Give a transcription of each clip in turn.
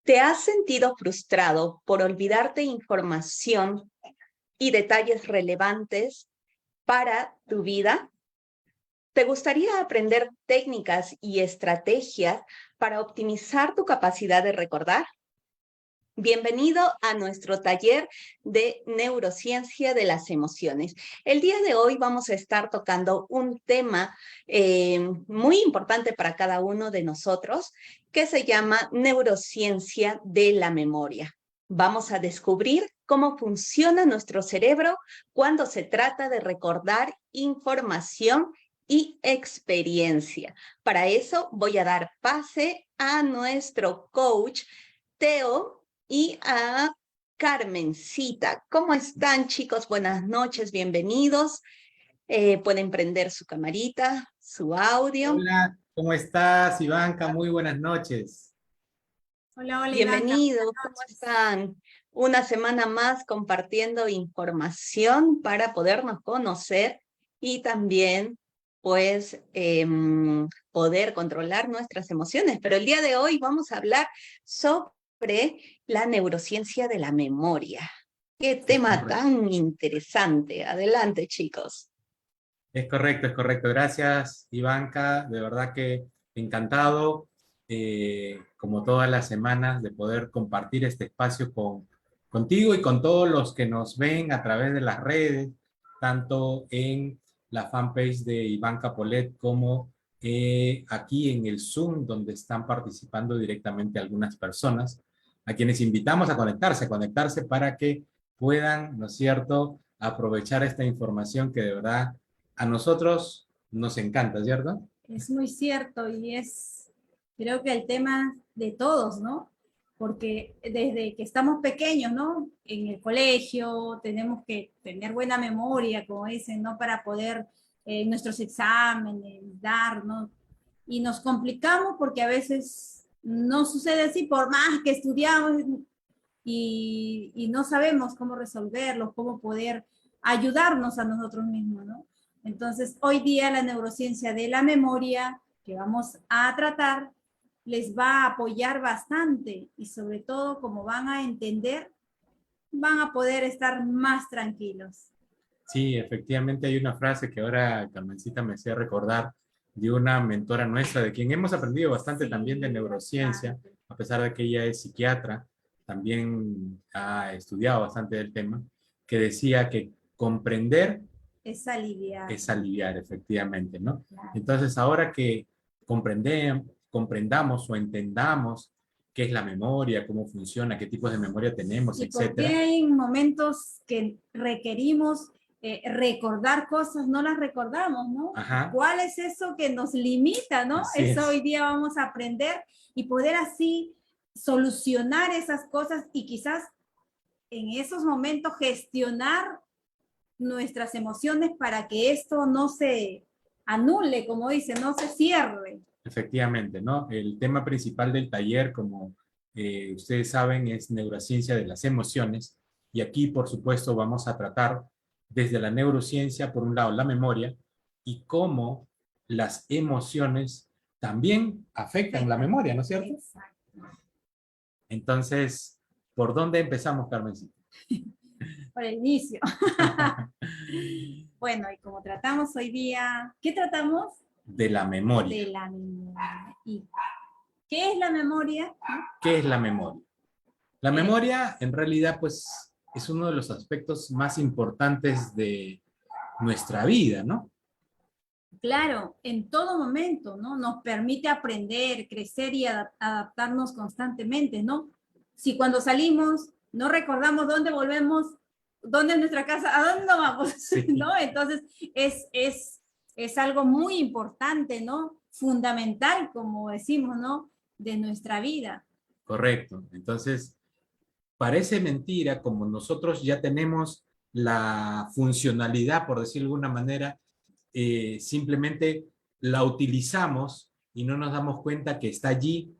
¿Te has sentido frustrado por olvidarte información y detalles relevantes para tu vida? ¿Te gustaría aprender técnicas y estrategias para optimizar tu capacidad de recordar? Bienvenido a nuestro taller de neurociencia de las emociones. El día de hoy vamos a estar tocando un tema muy importante para cada uno de nosotros que se llama neurociencia de la memoria. Vamos a descubrir cómo funciona nuestro cerebro cuando se trata de recordar información y experiencia. Para eso voy a dar pase a nuestro coach, Teo, y a Carmencita. ¿Cómo están, chicos? Buenas noches, bienvenidos. Pueden prender su camarita, su audio. Hola, ¿cómo estás, Ivanka? Muy buenas noches. Hola, hola Ivanka, Bienvenidos, buenas ¿cómo noches. están? Una semana más compartiendo información para podernos conocer y también, pues, poder controlar nuestras emociones. Pero el día de hoy vamos a hablar sobre la neurociencia de la memoria. Qué Es tema correcto, tan interesante. Adelante, chicos. es correcto, es correcto. Gracias, Ivanka. De verdad que encantado, como todas las semanas, de poder compartir este espacio contigo y con todos los que nos ven a través de las redes, tanto en la fanpage de Ivanka Polet como aquí en el Zoom, donde están participando directamente algunas personas, a quienes invitamos a conectarse para que puedan, ¿no es cierto?, aprovechar esta información que de verdad a nosotros nos encanta, ¿cierto? Es muy cierto y creo que el tema de todos, ¿no? Porque desde que estamos pequeños, ¿no? En el colegio tenemos que tener buena memoria, como dicen, ¿no? Para poder nuestros exámenes dar, ¿no? Y nos complicamos porque a veces no sucede así, por más que estudiamos y no sabemos cómo resolverlos, cómo poder ayudarnos a nosotros mismos, ¿no? Entonces, hoy día la neurociencia de la memoria que vamos a tratar les va a apoyar bastante y sobre todo como van a entender, van a poder estar más tranquilos. Sí, efectivamente hay una frase que ahora Carmencita me hacía recordar de una mentora nuestra, de quien hemos aprendido bastante también de neurociencia, Bastante. a pesar de que ella es psiquiatra, también ha estudiado bastante del tema, que decía que comprender Es aliviar. es aliviar, efectivamente, ¿no? Claro. Entonces, ahora que comprendamos o entendamos qué es la memoria, cómo funciona, qué tipos de memoria tenemos, Y por qué etcétera. hay momentos que requerimos recordar cosas, no las recordamos, ¿no? Ajá, ¿Cuál es eso que nos limita, no? así Eso es. hoy día vamos a aprender y poder así solucionar esas cosas y quizás en esos momentos gestionar nuestras emociones para que esto no se anule, como dice, no se cierre. Efectivamente, ¿no? El tema principal del taller, como ustedes saben, es neurociencia de las emociones. Y aquí, por supuesto, vamos a tratar desde la neurociencia, por un lado, la memoria y cómo las emociones también afectan la memoria, ¿no es cierto? Exacto. Entonces, ¿por dónde empezamos, Carmencita? Por el inicio. Bueno, y como tratamos hoy día, ¿qué tratamos? De la memoria. De la memoria. ¿Y qué es la memoria? ¿Qué es la memoria? La Eh, memoria, en realidad, pues, es uno de los aspectos más importantes de nuestra vida, ¿no? claro, en todo momento, ¿no? Nos permite aprender, crecer y adaptarnos constantemente, ¿no? Si cuando salimos no recordamos dónde volvemos, dónde es nuestra casa, a dónde nos vamos, Sí, ¿no? Entonces, es algo muy importante, ¿no? Fundamental, como decimos, ¿no? De nuestra vida. correcto. Entonces, parece mentira como nosotros ya tenemos la funcionalidad, por decirlo de alguna manera, simplemente la utilizamos y no nos damos cuenta que está allí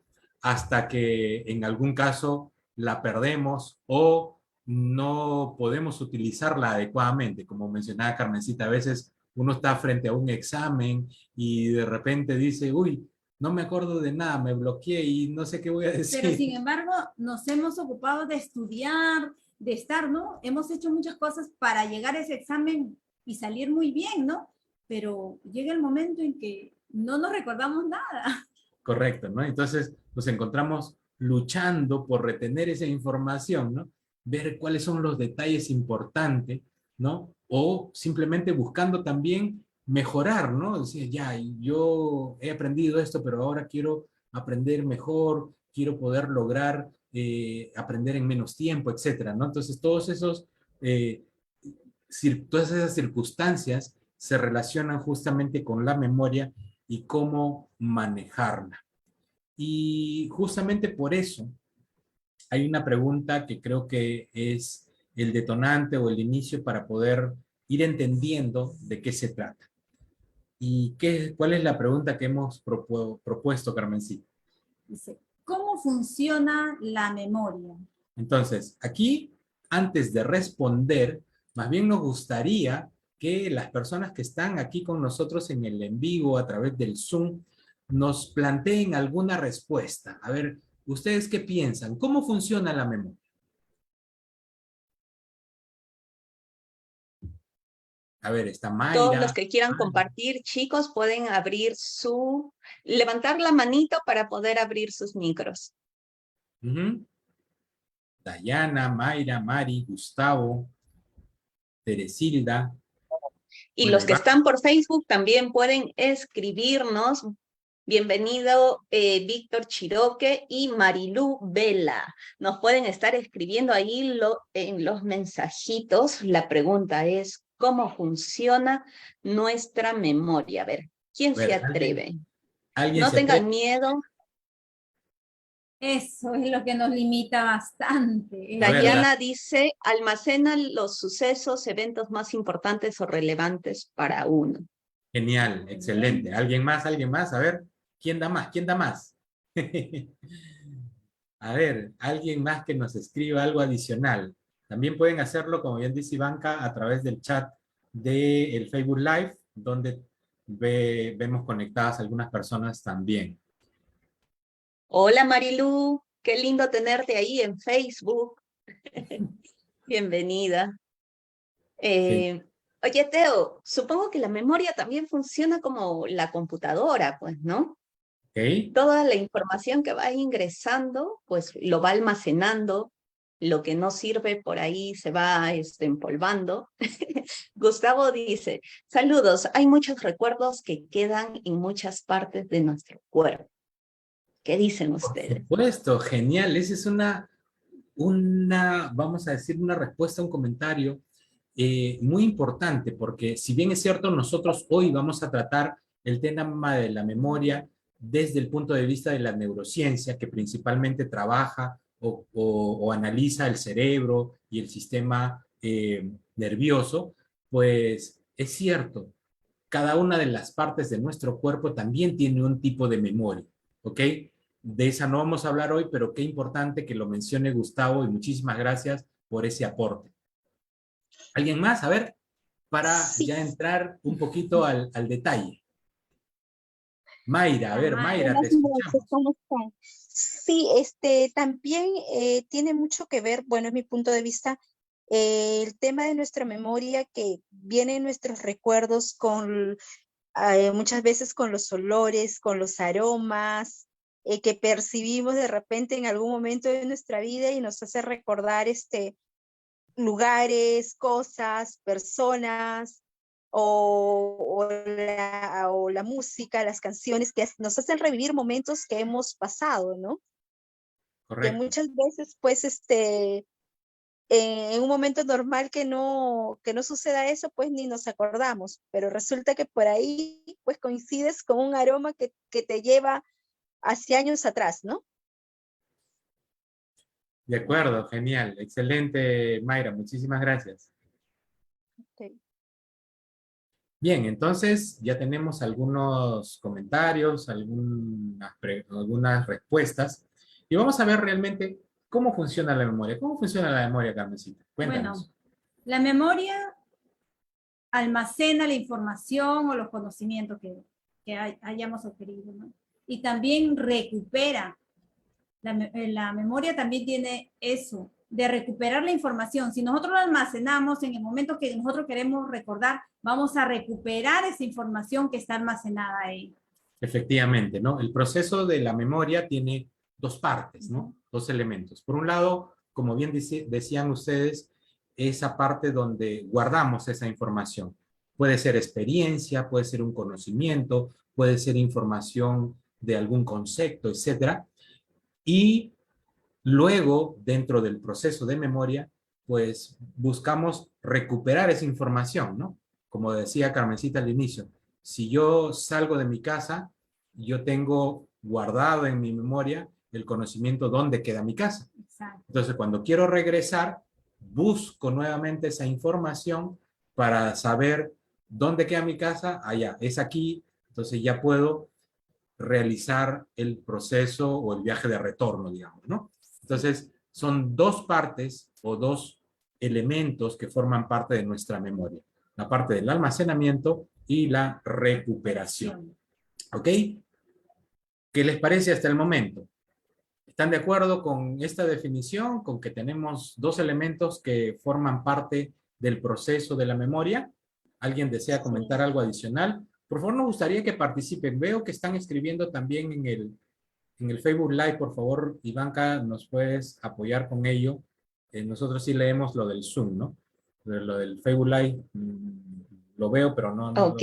hasta que en algún caso la perdemos o no podemos utilizarla adecuadamente. Como mencionaba Carmencita, a veces uno está frente a un examen y de repente dice, uy, no me acuerdo de nada, me bloqueé y no sé qué voy a decir. Pero sin embargo, nos hemos ocupado de estudiar, de estar, ¿no? Hemos hecho muchas cosas para llegar a ese examen y salir muy bien, ¿no? Pero llega el momento en que no nos recordamos nada. Correcto, ¿no? Entonces nos encontramos luchando por retener esa información, ¿no? Ver cuáles son los detalles importantes, ¿no? O simplemente buscando también mejorar, ¿no? Decir, ya, yo he aprendido esto, pero ahora quiero aprender mejor, quiero poder lograr aprender en menos tiempo, etcétera, ¿no? Entonces eh, todas esas circunstancias se relacionan justamente con la memoria y cómo manejarla. Y justamente por eso hay una pregunta que creo que es el detonante o el inicio para poder ir entendiendo de qué se trata. ¿Y cuál es la pregunta que hemos propuesto, Carmencita? Dice, ¿cómo funciona la memoria? Entonces, aquí, antes de responder, más bien nos gustaría que las personas que están aquí con nosotros en el en vivo a través del Zoom nos planteen alguna respuesta. A ver, ¿ustedes qué piensan? ¿Cómo funciona la memoria? A ver, está Todos los Mayra. que quieran compartir, chicos, pueden levantar la manito para poder abrir sus micros. Dayana, Mayra, Mari, Gustavo, Teresilda. Y Bueno, los ahí que va. están por Facebook también pueden escribirnos. Bienvenido Víctor Chiroque y Marilú Vela. Nos pueden estar escribiendo ahí en los mensajitos. La pregunta es, ¿cómo funciona nuestra memoria? A ver, ¿quién A se ver, atreve? ¿alguien No se atreve? tengan miedo. Eso es lo que nos limita bastante. A ver, Dayana dice, almacena los sucesos, eventos más importantes o relevantes para uno. genial, Bien. excelente. ¿Alguien más? ¿Alguien más? A ver, ¿quién da más? ¿Quién da más? A ver, alguien más que nos escriba algo adicional. También pueden hacerlo, como bien dice Ivanka, a través del chat del Facebook Live, donde vemos conectadas algunas personas también. Hola Marilú, qué lindo tenerte ahí en Facebook. Bienvenida. Gen- Eh, Oye, Teo, supongo que la memoria también funciona como la computadora, pues, ¿no? ¿Ok? Toda la información que va ingresando, pues lo va almacenando, lo que no sirve por ahí se va empolvando. Gustavo dice, saludos, hay muchos recuerdos que quedan en muchas partes de nuestro cuerpo. ¿Qué dicen Por ustedes? supuesto, genial. Esa es vamos a decir, una respuesta a un comentario muy importante, porque si bien es cierto, nosotros hoy vamos a tratar el tema de la memoria desde el punto de vista de la neurociencia, que principalmente trabaja o analiza el cerebro y el sistema nervioso, pues es cierto, cada una de las partes de nuestro cuerpo también tiene un tipo de memoria, ¿ok? De esa no vamos a hablar hoy, pero qué importante que lo mencione Gustavo y muchísimas gracias por ese aporte. ¿Alguien más? A ver, para Sí, ya entrar un poquito al detalle. Mayra, a La ver, Mayra, te buenas noches, escuchamos. ¿cómo están? Sí, también tiene mucho que ver, bueno, es mi punto de vista, el tema de nuestra memoria que viene en nuestros recuerdos con muchas veces con los olores, con los aromas que percibimos de repente en algún momento de nuestra vida y nos hace recordar lugares, cosas, personas o la música, las canciones que nos hacen revivir momentos que hemos pasado, ¿no? Que Correcto. muchas veces, pues, en un momento normal que no suceda eso, pues ni nos acordamos, pero resulta que por ahí, pues, coincides con un aroma que te lleva hacia años atrás, ¿no? De acuerdo, genial. Excelente, Mayra. Muchísimas gracias. Ok. Bien, entonces ya tenemos algunos comentarios, algunas respuestas y vamos a ver realmente cómo funciona la memoria. ¿Cómo funciona la memoria, Carmencita? Bueno, Cuéntanos. la memoria almacena la información o los conocimientos que hayamos adquirido, ¿no? y también recupera. La memoria también tiene eso, de recuperar la información. Si nosotros la almacenamos en el momento que nosotros queremos recordar, vamos a recuperar esa información que está almacenada ahí. Efectivamente, ¿no? El proceso de la memoria tiene dos partes, ¿no? Dos elementos. Por un lado, como bien decían ustedes, esa parte donde guardamos esa información. Puede ser experiencia, puede ser un conocimiento, puede ser información de algún concepto, etcétera. Y luego, dentro del proceso de memoria, pues buscamos recuperar esa información, ¿no? Como decía Carmencita al inicio, si yo salgo de mi casa, yo tengo guardado en mi memoria el conocimiento dónde queda mi casa. Exacto. Entonces, cuando quiero regresar, busco nuevamente esa información para saber dónde queda mi casa. Allá, es aquí. Entonces ya puedo realizar el proceso o el viaje de retorno, digamos, ¿no? Entonces, son dos partes o dos elementos que forman parte de nuestra memoria. La parte del almacenamiento y la recuperación. ¿Ok? ¿Qué les parece hasta el momento? ¿Están de acuerdo con esta definición? Con que tenemos dos elementos que forman parte del proceso de la memoria. ¿Alguien desea comentar algo adicional? Por favor, nos gustaría que participen. Veo que están escribiendo también en el Facebook Live. Por favor, Ivanka, ¿nos puedes apoyar con ello? Nosotros sí leemos lo del Zoom, ¿no? Lo del Facebook Live lo veo, pero no Ok.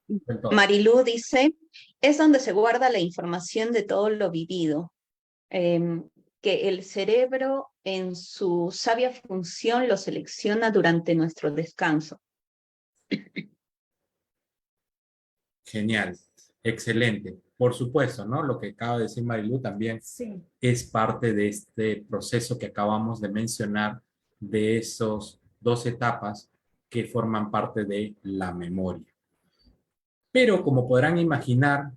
del todo. Marilú dice, es donde se guarda la información de todo lo vivido, que el cerebro en su sabia función lo selecciona durante nuestro descanso. Genial, excelente. Por supuesto, ¿no? Lo que acaba de decir Marilú también Sí. es parte de este proceso que acabamos de mencionar, de esos dos etapas que forman parte de la memoria. Pero como podrán imaginar,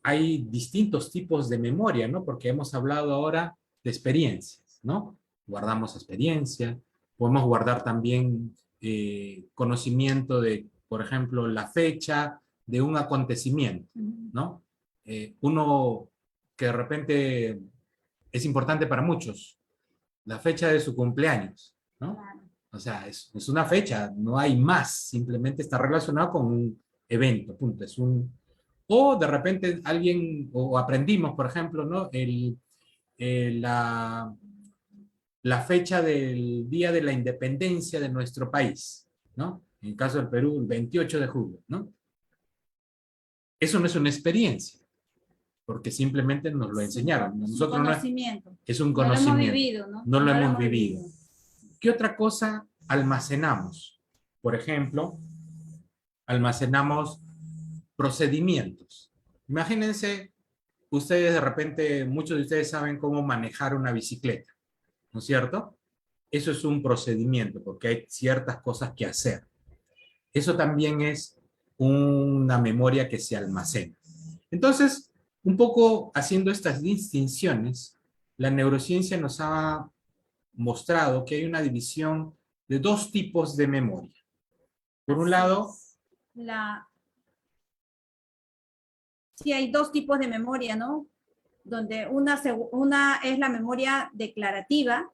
hay distintos tipos de memoria, ¿no? Porque hemos hablado ahora de experiencias, ¿no? Guardamos experiencia, podemos guardar también conocimiento de, por ejemplo, la fecha de un acontecimiento, ¿no? Uno que de repente es importante para muchos, la fecha de su cumpleaños, ¿no? Claro. O sea, es una fecha, no hay más, simplemente está relacionado con un evento, punto. O de repente alguien, o aprendimos, por ejemplo, ¿no? La fecha del Día de la Independencia de nuestro país, ¿no? En el caso del Perú, el 28 de julio, ¿no? Eso no es una experiencia, porque simplemente nos lo enseñaron. Nosotros un conocimiento. es un No lo conocimiento. hemos vivido, ¿no? No lo hemos vivido. ¿Qué otra cosa almacenamos? Por ejemplo, almacenamos procedimientos. Imagínense, ustedes de repente, muchos de ustedes saben cómo manejar una bicicleta, ¿no es cierto? Eso es un procedimiento, porque hay ciertas cosas que hacer. Eso también es una memoria que se almacena. Entonces, un poco haciendo estas distinciones, la neurociencia nos ha mostrado que hay una división de dos tipos de memoria. Por un lado, sí, hay dos tipos de memoria, ¿no? Donde una es la memoria declarativa,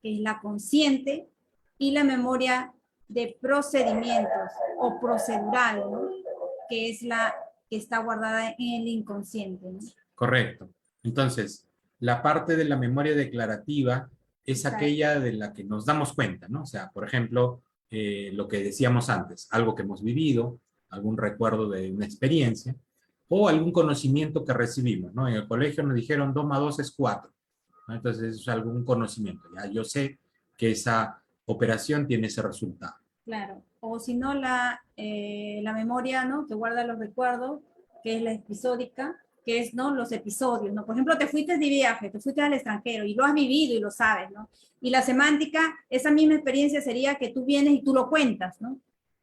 que es la consciente, y la memoria de procedimientos o procedural, ¿no? Que es la que está guardada en el inconsciente, ¿no? Correcto. Entonces, la parte de la memoria declarativa es Exacto. aquella de la que nos damos cuenta, ¿no? O sea, por ejemplo, lo que decíamos antes, algo que hemos vivido, algún recuerdo de una experiencia, o algún conocimiento que recibimos, ¿no? En el colegio nos dijeron 2 más 2 es 4, ¿no? Entonces, es algún conocimiento. Ya yo sé que esa operación tiene ese resultado. Claro. O si no, la memoria, ¿no? Que guarda los recuerdos, que es la episódica, que es, ¿no? Los episodios, ¿no? Por ejemplo, te fuiste de viaje, te fuiste al extranjero y lo has vivido y lo sabes, ¿no? Y la semántica, esa misma experiencia sería que tú vienes y tú lo cuentas, ¿no?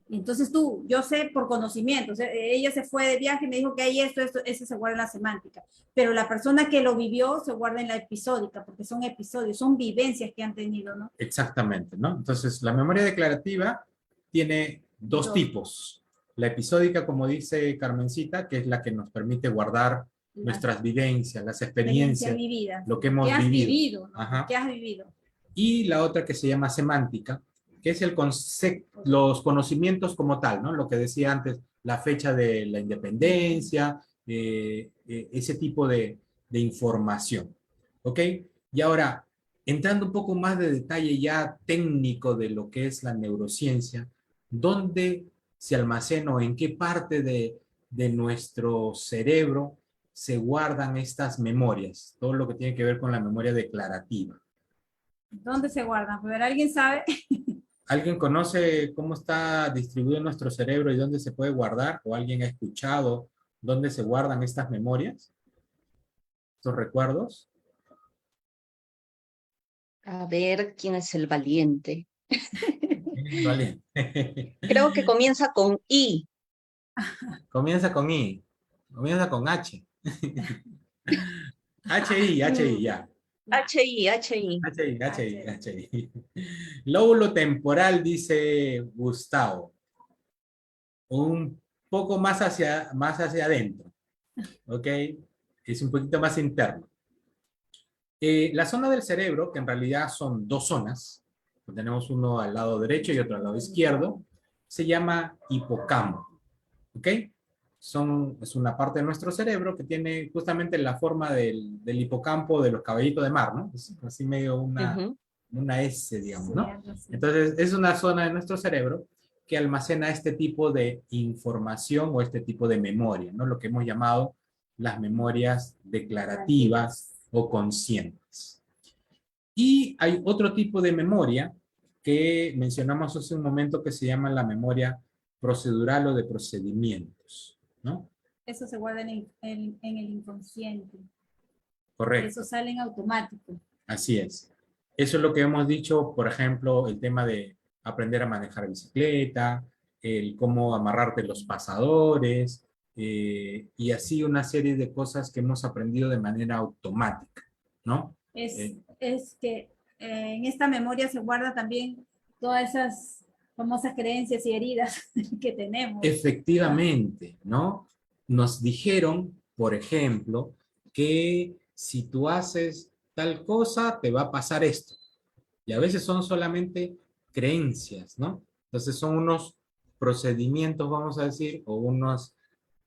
Y entonces yo sé por conocimiento, o sea, ella se fue de viaje y me dijo que hay esto, eso se guarda en la semántica, pero la persona que lo vivió se guarda en la episódica, porque son episodios, son vivencias que han tenido, ¿no? Exactamente, ¿no? Entonces, la memoria declarativa tiene dos tipos. La episódica, como dice Carmencita, que es la que nos permite guardar nuestras vivencias, las experiencias experiencias, vividas, lo que hemos ¿qué has vivido. vivido? ¿No? Ajá. ¿Qué has vivido? Y la otra que se llama semántica, que es el concepto, los conocimientos como tal, ¿no? Lo que decía antes, la fecha de la independencia, ese tipo de información. ¿Ok? Y ahora, entrando un poco más de detalle ya técnico de lo que es la neurociencia, ¿dónde se almacena o en qué parte de nuestro cerebro se guardan estas memorias? Todo lo que tiene que ver con la memoria declarativa. ¿Dónde se guardan? Pero ¿alguien sabe? ¿Alguien conoce cómo está distribuido nuestro cerebro y dónde se puede guardar? ¿O alguien ha escuchado dónde se guardan estas memorias? ¿Estos recuerdos? A ver, ¿quién es el valiente? Vale. Creo que comienza con I. Comienza con I. Comienza con H. H-I, ya. HI, HI. H-I. Lóbulo temporal, dice Gustavo. Un poco más hacia adentro. ¿Ok? Es un poquito más interno. La zona del cerebro, que en realidad son dos zonas, tenemos uno al lado derecho y otro al lado izquierdo, se llama hipocampo. ¿Ok? Es una parte de nuestro cerebro que tiene justamente la forma del hipocampo de los caballitos de mar, ¿no? Es así medio una S, digamos, ¿no? Entonces, es una zona de nuestro cerebro que almacena este tipo de información o este tipo de memoria, ¿no? Lo que hemos llamado las memorias declarativas o conscientes. Y hay otro tipo de memoria que mencionamos hace un momento que se llama la memoria procedural o de procedimientos, ¿no? Eso se guarda en el inconsciente. Correcto. Eso sale en automático. Así es. Eso es lo que hemos dicho, por ejemplo, el tema de aprender a manejar bicicleta, el cómo amarrarte los pasadores, y así una serie de cosas que hemos aprendido de manera automática, ¿no? Es que en esta memoria se guarda también todas esas famosas creencias y heridas que tenemos. Efectivamente, ¿no? Nos dijeron, por ejemplo, que si tú haces tal cosa, te va a pasar esto. Y a veces son solamente creencias, ¿no? Entonces son unos procedimientos, vamos a decir, o unas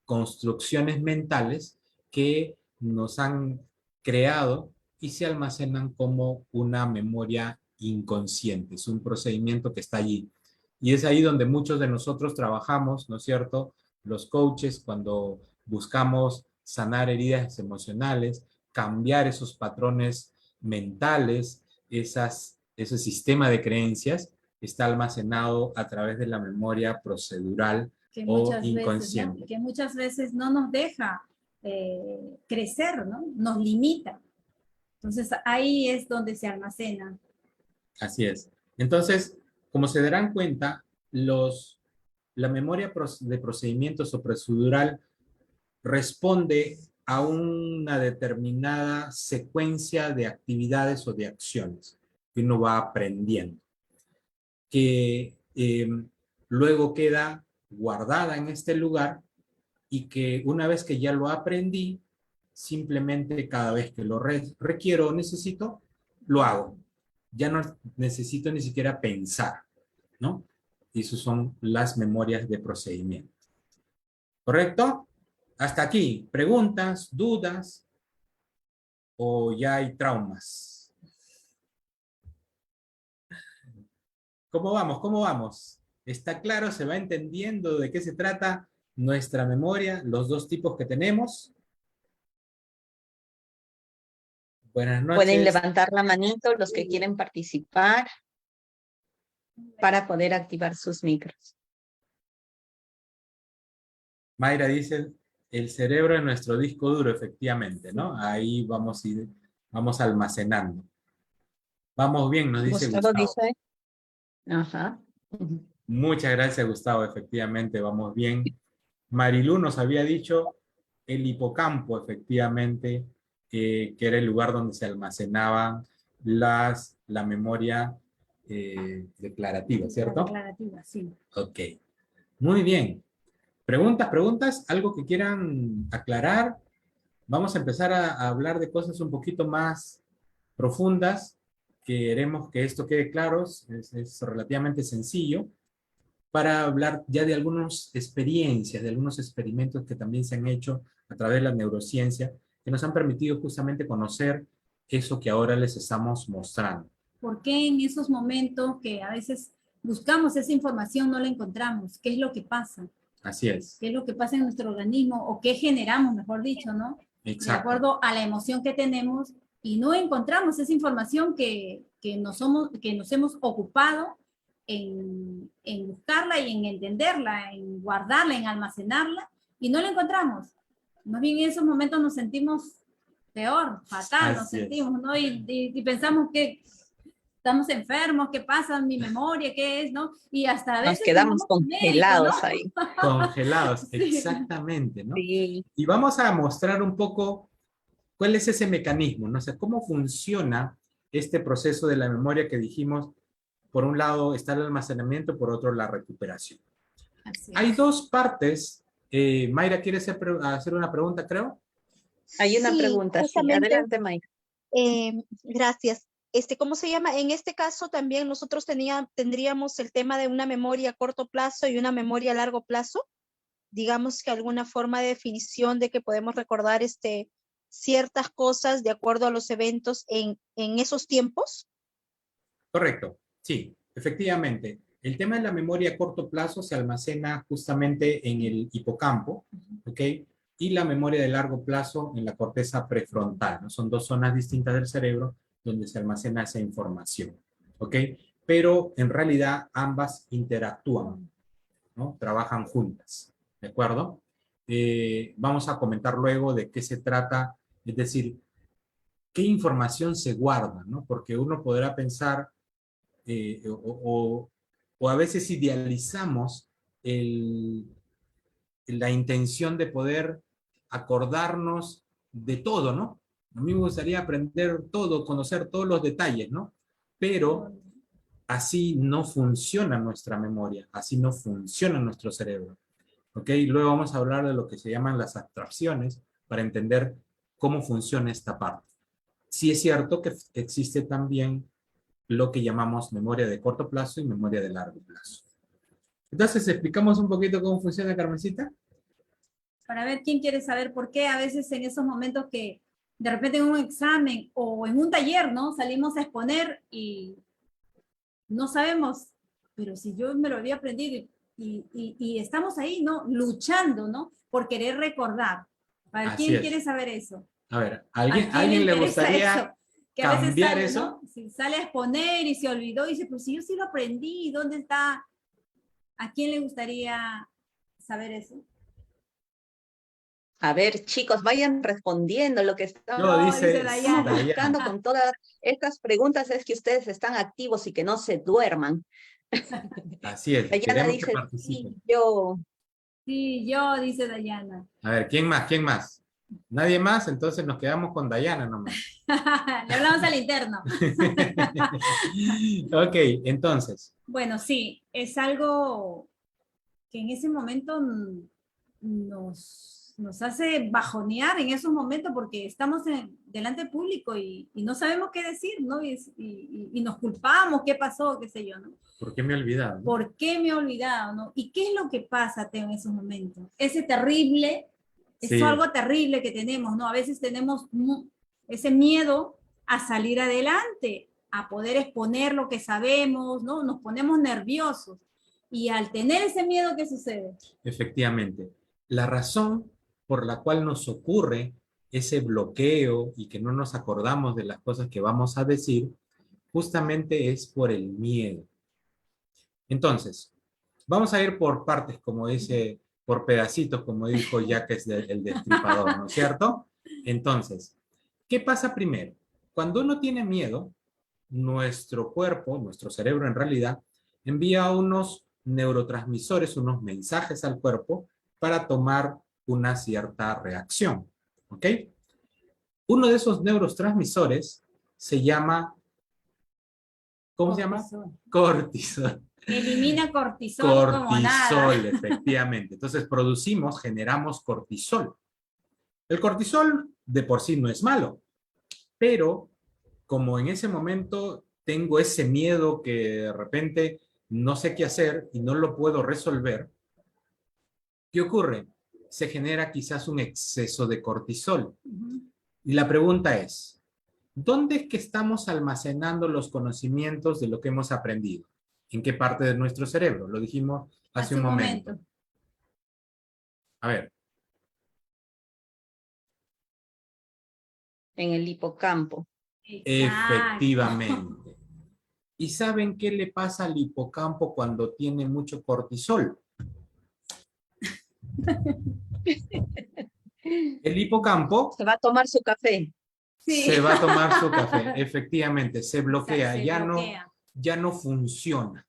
construcciones mentales que nos han creado y se almacenan como una memoria inconsciente. Es un procedimiento que está allí. Y es ahí donde muchos de nosotros trabajamos, ¿no es cierto? Los coaches, cuando buscamos sanar heridas emocionales, cambiar esos patrones mentales, ese sistema de creencias, está almacenado a través de la memoria procedural o inconsciente. Que muchas veces no nos deja crecer, ¿no? Nos limita. Entonces ahí es donde se almacena. Así es. Entonces, como se darán cuenta, la memoria de procedimientos o procedural responde a una determinada secuencia de actividades o de acciones que uno va aprendiendo, que luego queda guardada en este lugar y que una vez que ya lo aprendí, simplemente cada vez que lo requiero o necesito, lo hago. Ya no necesito ni siquiera pensar, ¿no? Y esas son las memorias de procedimiento. ¿Correcto? Hasta aquí, ¿preguntas, dudas o ya hay traumas? ¿Cómo vamos? ¿Cómo vamos? ¿Está claro? ¿Se va entendiendo de qué se trata nuestra memoria, los dos tipos que tenemos? Buenas noches. Pueden levantar la manito los que quieren participar para poder activar sus micros. Mayra dice, el cerebro es nuestro disco duro, efectivamente, ¿no? Ahí vamos almacenando. Vamos bien, nos dice Gustavo. Gustavo. Dice, ajá. Muchas gracias, Gustavo, efectivamente, vamos bien. Marilu nos había dicho el hipocampo, efectivamente, que era el lugar donde se almacenaba la memoria declarativa, ¿cierto? Declarativa, sí. Ok, muy bien. ¿Preguntas? ¿Algo que quieran aclarar? vamos a empezar a hablar de cosas un poquito más profundas. Queremos que esto quede claro, es relativamente sencillo, para hablar ya de algunas experiencias, de algunos experimentos que también se han hecho a través de la neurociencia, que nos han permitido justamente conocer eso que ahora les estamos mostrando. ¿Por qué en esos momentos que a veces buscamos esa información no la encontramos? ¿Qué es lo que pasa? Así es. ¿Qué es lo que pasa en nuestro organismo? ¿O qué generamos, mejor dicho, ¿no? Exacto. De acuerdo a la emoción que tenemos, y no encontramos esa información que nos hemos ocupado en buscarla y en entenderla, en guardarla, en almacenarla, y no la encontramos. Más bien en esos momentos nos sentimos peor, fatal, nos sentimos, ¿no? Y pensamos que estamos enfermos, ¿qué pasa en mi memoria? ¿Qué es? ¿No? Y hasta a veces Nos quedamos congelados médico, ¿no? ahí. Congelados, Sí. exactamente, ¿no? Sí. Y vamos a mostrar un poco cuál es ese mecanismo, ¿no? O sea, cómo funciona este proceso de la memoria que dijimos, por un lado está el almacenamiento, por otro la recuperación. Así Hay es. dos partes. Mayra, ¿quieres hacer una pregunta, creo? Hay una Sí, pregunta, sí. justamente, Adelante, Mike. gracias. ¿Cómo se llama? En este caso también nosotros tendríamos el tema de una memoria a corto plazo y una memoria a largo plazo. Digamos que alguna forma de definición de que podemos recordar ciertas cosas de acuerdo a los eventos en esos tiempos. Correcto, sí, efectivamente. El tema de la memoria a corto plazo se almacena justamente en el hipocampo, ¿ok? Y la memoria de largo plazo en la corteza prefrontal, ¿no? Son dos zonas distintas del cerebro donde se almacena esa información, ¿ok? Pero en realidad ambas interactúan, ¿no? Trabajan juntas, ¿de acuerdo? Vamos a comentar luego de qué se trata, es decir, qué información se guarda, ¿no? Porque uno podrá pensar o a veces idealizamos la intención de poder acordarnos de todo, ¿no? A mí me gustaría aprender todo, conocer todos los detalles, ¿no? Pero así no funciona nuestra memoria, así no funciona nuestro cerebro, ¿ok? Luego vamos a hablar de lo que se llaman las abstracciones para entender cómo funciona esta parte. Sí es cierto que existe también lo que llamamos memoria de corto plazo y memoria de largo plazo. Entonces, ¿explicamos un poquito cómo funciona, Carmencita? Para ver quién quiere saber por qué a veces en esos momentos que de repente en un examen o en un taller, ¿no? Salimos a exponer y no sabemos, pero si yo me lo había aprendido y estamos ahí, ¿no? Luchando, ¿no? Por querer recordar. Para ver Así quién es. quiere saber eso. A ver, ¿A quién ¿alguien le interesa gustaría eso? Que a veces cambiar sale, eso? ¿no? Si sale a exponer y se olvidó y dice, pues si yo sí lo aprendí, ¿dónde está? ¿A quién le gustaría saber eso? A ver, chicos, vayan respondiendo lo que estamos No, dice Dayana. buscando con todas estas preguntas es que ustedes están activos y que no se duerman. Así es, Dayana queremos que dice, participen. sí, yo. Sí, yo, dice Dayana. A ver, ¿quién más? ¿Quién más? ¿Nadie más? Entonces nos quedamos con Dayana nomás. Le hablamos al interno. Ok, entonces. Bueno, sí, es algo que en ese momento nos hace bajonear en esos momentos porque estamos delante del público y no sabemos qué decir, ¿no? Y nos culpamos, qué pasó, qué sé yo, ¿no? ¿Por qué me he olvidado? ¿No? ¿Por qué me he olvidado, no? ¿Y qué es lo que pasa, Teo, en esos momentos? Ese terrible, Sí. es algo terrible que tenemos, ¿no? A veces tenemos ese miedo a salir adelante, a poder exponer lo que sabemos, ¿no? Nos ponemos nerviosos. Y al tener ese miedo, ¿qué sucede? Efectivamente. La razón por la cual nos ocurre ese bloqueo y que no nos acordamos de las cosas que vamos a decir, justamente es por el miedo. Entonces, vamos a ir por partes, como dice, por pedacitos, como dijo Jacques el Destripador, ¿no es cierto? Entonces, ¿qué pasa primero? Cuando uno tiene miedo, nuestro cuerpo, nuestro cerebro en realidad, envía unos neurotransmisores, unos mensajes al cuerpo para tomar una cierta reacción, ¿ok? Uno de esos neurotransmisores se llama, ¿cómo se llama? Cortisol. Elimina cortisol como nada. Cortisol, efectivamente. Entonces generamos cortisol. El cortisol de por sí no es malo, pero como en ese momento tengo ese miedo que de repente no sé qué hacer y no lo puedo resolver, ¿qué ocurre? Se genera quizás un exceso de cortisol. Y la pregunta es, ¿dónde es que estamos almacenando los conocimientos de lo que hemos aprendido? ¿En qué parte de nuestro cerebro? Lo dijimos hace un momento. A ver. En el hipocampo. Efectivamente. ¿Y saben qué le pasa al hipocampo cuando tiene mucho cortisol? El hipocampo Se va a tomar su café. Sí. se va a tomar su café. Efectivamente, se bloquea, Se bloquea. ya no funciona.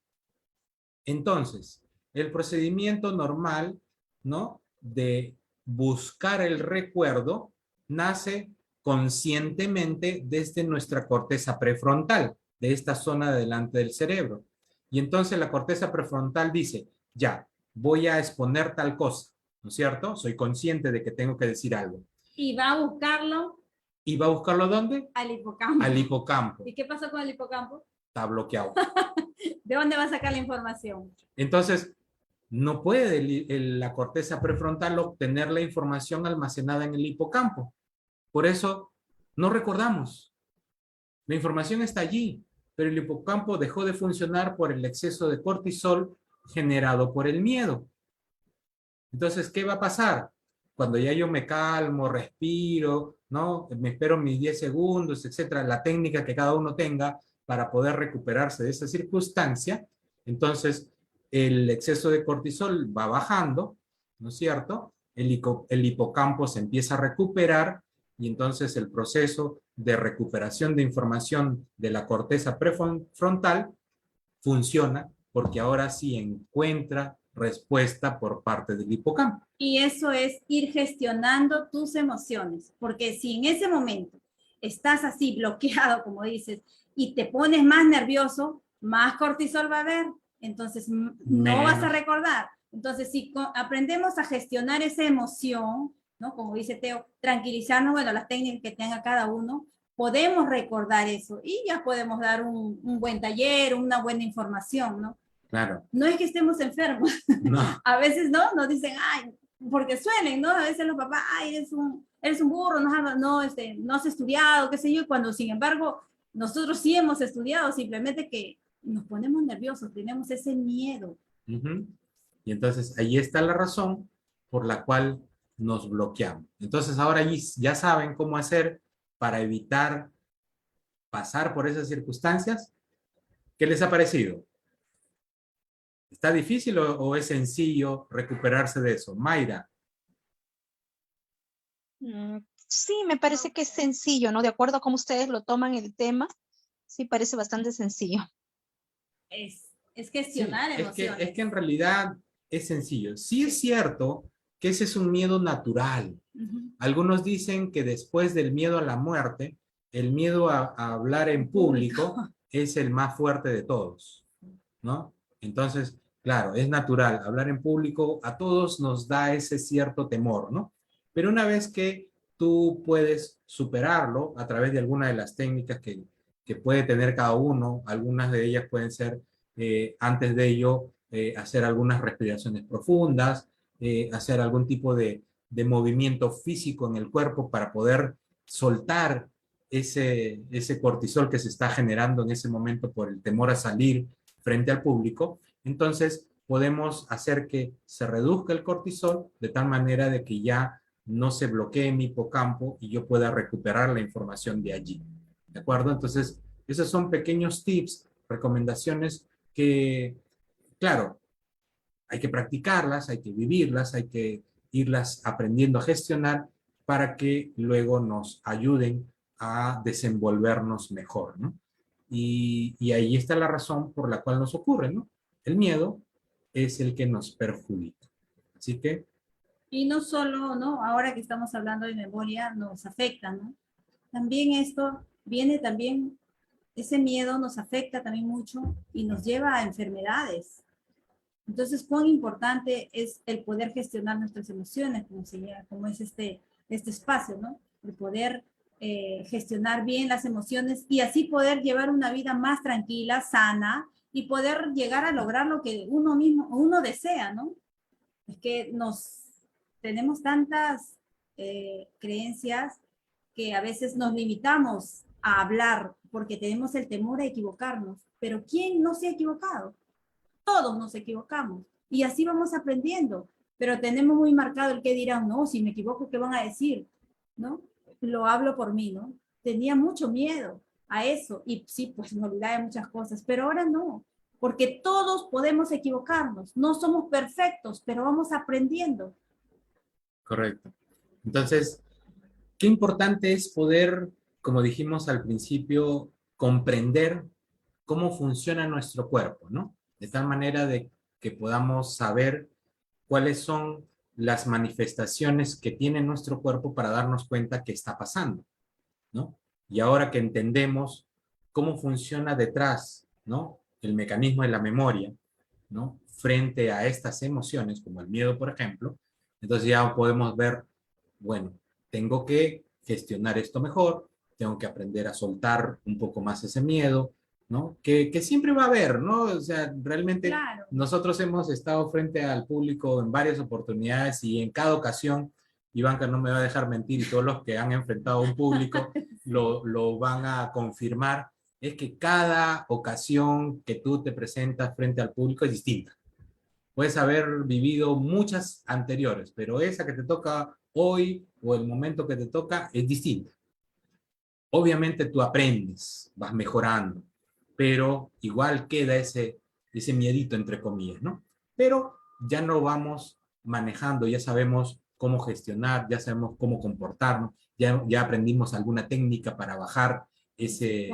Entonces, el procedimiento normal, ¿no? De buscar el recuerdo nace conscientemente desde nuestra corteza prefrontal, de esta zona delante del cerebro. Y entonces la corteza prefrontal dice, ya, voy a exponer tal cosa, ¿no es cierto? Soy consciente de que tengo que decir algo. Y va a buscarlo. ¿Y va a buscarlo dónde? Al hipocampo. Al hipocampo. ¿Y qué pasó con el hipocampo? Está bloqueado. ¿De dónde va a sacar la información? Entonces, no puede la corteza prefrontal obtener la información almacenada en el hipocampo. Por eso, no recordamos. La información está allí, pero el hipocampo dejó de funcionar por el exceso de cortisol generado por el miedo. Entonces, ¿qué va a pasar? Cuando ya yo me calmo, respiro, ¿no? Me espero mis 10 segundos, etcétera, la técnica que cada uno tenga para poder recuperarse de esa circunstancia, entonces el exceso de cortisol va bajando, ¿no es cierto? El hipocampo se empieza a recuperar y entonces el proceso de recuperación de información de la corteza prefrontal funciona porque ahora sí encuentra respuesta por parte del hipocampo. Y eso es ir gestionando tus emociones, porque si en ese momento estás así bloqueado, como dices, y te pones más nervioso, más cortisol va a haber, entonces no vas a recordar. Entonces, si aprendemos a gestionar esa emoción, ¿no? Como dice Teo, tranquilizarnos, bueno, las técnicas que tenga cada uno, podemos recordar eso y ya podemos dar un buen taller, una buena información, ¿no? Claro. No es que estemos enfermos. No. A veces, ¿no? Nos dicen, ay, porque suelen, ¿no? A veces los papás, ay, eres un burro, no has estudiado, qué sé yo, cuando sin embargo nosotros sí hemos estudiado, simplemente que nos ponemos nerviosos, tenemos ese miedo. Uh-huh. Y entonces ahí está la razón por la cual nos bloqueamos. Entonces ahora ya saben cómo hacer para evitar pasar por esas circunstancias. ¿Qué les ha parecido? ¿Está difícil o es sencillo recuperarse de eso? Mayra. Sí, me parece que es sencillo, ¿no? De acuerdo a cómo ustedes lo toman el tema, sí parece bastante sencillo. Es gestionar sí, emociones. Es que en realidad es sencillo. Sí es cierto que ese es un miedo natural. Uh-huh. Algunos dicen que después del miedo a la muerte, el miedo a hablar en público es el más fuerte de todos, ¿no? Entonces, claro, es natural. Hablar en público a todos nos da ese cierto temor, ¿no? Pero una vez que tú puedes superarlo a través de alguna de las técnicas que puede tener cada uno, algunas de ellas pueden ser, antes de ello, hacer algunas respiraciones profundas, hacer algún tipo de movimiento físico en el cuerpo para poder soltar ese cortisol que se está generando en ese momento por el temor a salir frente al público. Entonces podemos hacer que se reduzca el cortisol de tal manera de que ya no se bloquee mi hipocampo y yo pueda recuperar la información de allí. ¿De acuerdo? Entonces, esos son pequeños tips, recomendaciones que, claro, hay que practicarlas, hay que vivirlas, hay que irlas aprendiendo a gestionar para que luego nos ayuden a desenvolvernos mejor, ¿no? Y ahí está la razón por la cual nos ocurre, ¿no? El miedo es el que nos perjudica. Así que... Y no solo, ¿no? Ahora que estamos hablando de memoria, nos afecta, ¿no? También esto viene también, ese miedo nos afecta también mucho y nos lleva a enfermedades. Entonces, cuán importante es el poder gestionar nuestras emociones, como es este espacio, ¿no? de poder gestionar bien las emociones y así poder llevar una vida más tranquila, sana y poder llegar a lograr lo que uno desea, ¿no? Es que tenemos tantas creencias que a veces nos limitamos a hablar porque tenemos el temor a equivocarnos. Pero ¿quién no se ha equivocado? Todos nos equivocamos y así vamos aprendiendo. Pero tenemos muy marcado el qué dirán, no, si me equivoco, ¿qué van a decir? ¿No? Lo hablo por mí, ¿no? Tenía mucho miedo a eso y sí, pues me olvidaba de muchas cosas, pero ahora no, porque todos podemos equivocarnos, no somos perfectos, pero vamos aprendiendo. Correcto. Entonces, qué importante es poder, como dijimos al principio, comprender cómo funciona nuestro cuerpo, ¿no? De tal manera de que podamos saber cuáles son las manifestaciones que tiene nuestro cuerpo para darnos cuenta qué está pasando, ¿no? Y ahora que entendemos cómo funciona detrás, ¿no? El mecanismo de la memoria, ¿no? Frente a estas emociones, como el miedo, por ejemplo, entonces ya podemos ver, bueno, tengo que gestionar esto mejor, tengo que aprender a soltar un poco más ese miedo, ¿no? Que siempre va a haber, ¿no? O sea, realmente Claro. nosotros hemos estado frente al público en varias oportunidades y en cada ocasión, Ivanka no me va a dejar mentir y todos los que han enfrentado a un público lo van a confirmar, es que cada ocasión que tú te presentas frente al público es distinta. Puedes haber vivido muchas anteriores, pero esa que te toca hoy o el momento que te toca es distinta. Obviamente tú aprendes, vas mejorando, pero igual queda ese miedito entre comillas, ¿no? Pero ya no vamos manejando, ya sabemos cómo gestionar, ya sabemos cómo comportarnos, ya aprendimos alguna técnica para bajar ese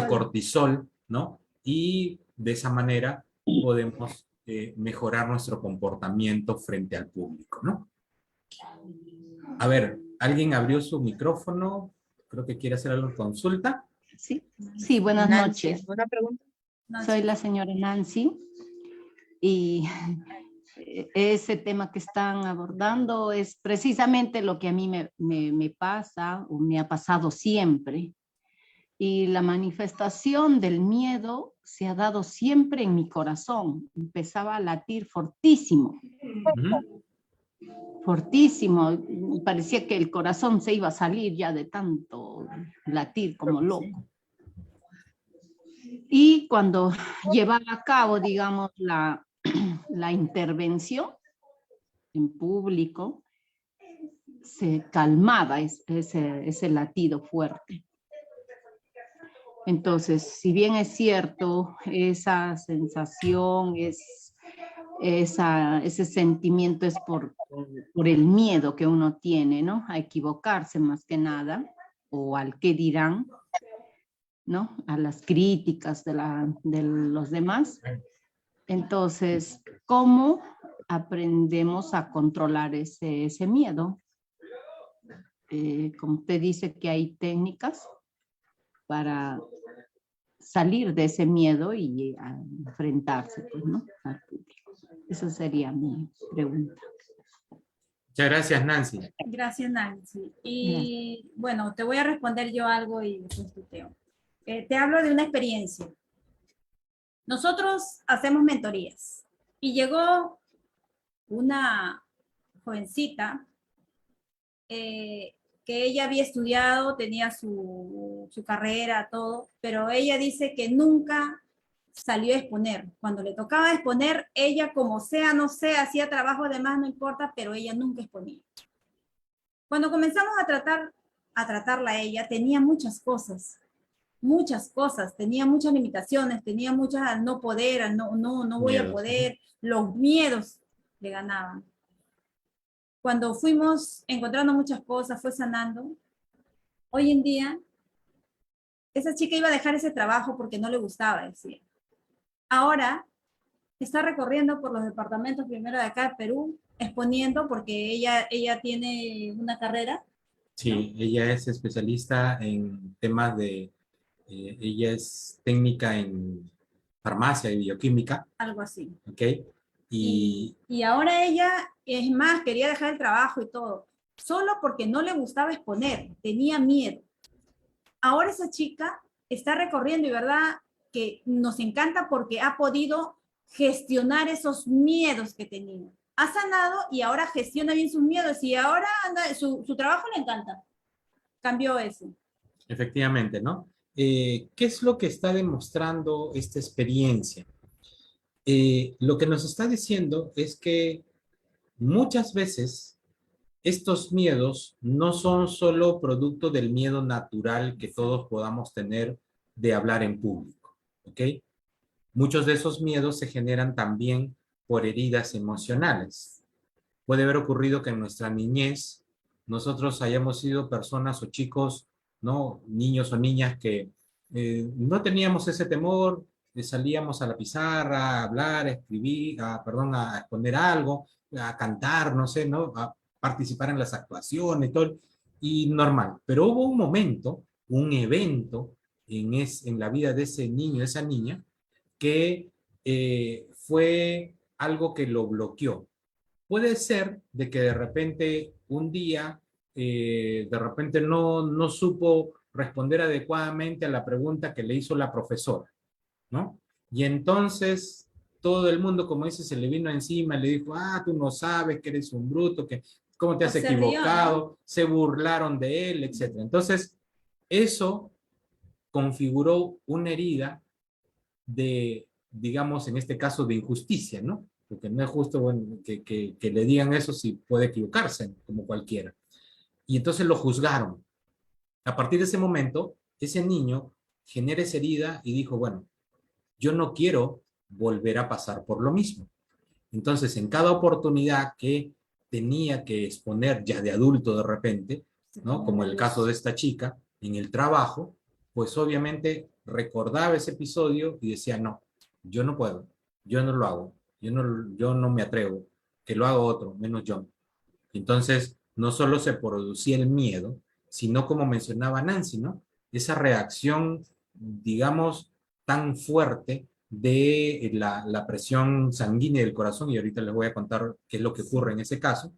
cortisol, ¿no? Y de esa manera podemos mejorar nuestro comportamiento frente al público, ¿no? A ver, ¿alguien abrió su micrófono? Creo que quiere hacer alguna consulta. Sí, sí, buenas Nancy, noches. ¿alguna pregunta? Soy la señora Nancy y ese tema que están abordando es precisamente lo que a mí me pasa o me ha pasado siempre. Y la manifestación del miedo se ha dado siempre en mi corazón. Empezaba a latir fortísimo. Fortísimo, parecía que el corazón se iba a salir ya de tanto latir como loco. Y cuando llevaba a cabo, digamos, la intervención en público, se calmaba ese latido fuerte. Entonces, si bien es cierto, esa sensación, ese sentimiento es por el miedo que uno tiene, ¿no? A equivocarse más que nada, o al qué dirán, ¿no? A las críticas de los demás. Entonces, ¿cómo aprendemos a controlar ese miedo? Como usted dice que hay técnicas para salir de ese miedo y enfrentarse, pues, ¿no? Al público. Esa sería mi pregunta. Muchas gracias, Nancy. Gracias, Nancy. Y bueno, te voy a responder yo algo y después tuteo. Te hablo de una experiencia. Nosotros hacemos mentorías y llegó una jovencita que ella había estudiado, tenía su carrera, todo, pero ella dice que nunca salió a exponer. Cuando le tocaba exponer, ella como sea, no sé, hacía trabajo de más, no importa, pero ella nunca exponía. Cuando comenzamos a tratarla a ella, tenía muchas cosas, tenía muchas limitaciones, tenía muchas al no poder, al no voy a poder, los miedos le ganaban. Cuando fuimos encontrando muchas cosas, fue sanando, hoy en día, esa chica iba a dejar ese trabajo porque no le gustaba, decía. Ahora está recorriendo por los departamentos primero de acá de Perú, exponiendo porque ella tiene una carrera. Sí, ¿no? Ella es especialista en temas de, ella es técnica en farmacia y bioquímica. Algo así. Ok. Y ahora ella, es más, quería dejar el trabajo y todo, solo porque no le gustaba exponer, tenía miedo. Ahora esa chica está recorriendo y verdad que nos encanta porque ha podido gestionar esos miedos que tenía. Ha sanado y ahora gestiona bien sus miedos y ahora anda, su trabajo le encanta. Cambió eso. Efectivamente, ¿no? ¿Qué es lo que está demostrando esta experiencia? Lo que nos está diciendo es que muchas veces estos miedos no son solo producto del miedo natural que todos podamos tener de hablar en público, ¿ok? Muchos de esos miedos se generan también por heridas emocionales. Puede haber ocurrido que en nuestra niñez nosotros hayamos sido personas o chicos, ¿no? Niños o niñas que no teníamos ese temor, salíamos a la pizarra a hablar, a escribir, a exponer algo, a cantar, no sé, ¿no? A participar en las actuaciones, todo, y normal. Pero hubo un momento, un evento en la vida de ese niño, de esa niña, que fue algo que lo bloqueó. Puede ser de que de repente un día, de repente no supo responder adecuadamente a la pregunta que le hizo la profesora, ¿no? Y entonces todo el mundo, como dice, se le vino encima, le dijo, tú no sabes, que eres un bruto, que cómo te has equivocado, ¿no? Se burlaron de él, etc. Entonces, eso configuró una herida de, digamos, en este caso, de injusticia, ¿no? Porque no es justo, bueno, que le digan eso si puede equivocarse, como cualquiera. Y entonces lo juzgaron. A partir de ese momento, ese niño genera esa herida y dijo, bueno, yo no quiero volver a pasar por lo mismo. Entonces, en cada oportunidad que tenía que exponer ya de adulto de repente, ¿no? Como el caso de esta chica, en el trabajo, pues obviamente recordaba ese episodio y decía, no, yo no puedo, yo no lo hago, yo no me atrevo, que lo haga otro, menos yo. Entonces, no solo se producía el miedo, sino como mencionaba Nancy, ¿no? Esa reacción, digamos, tan fuerte de la presión sanguínea del corazón, y ahorita les voy a contar qué es lo que ocurre en ese caso,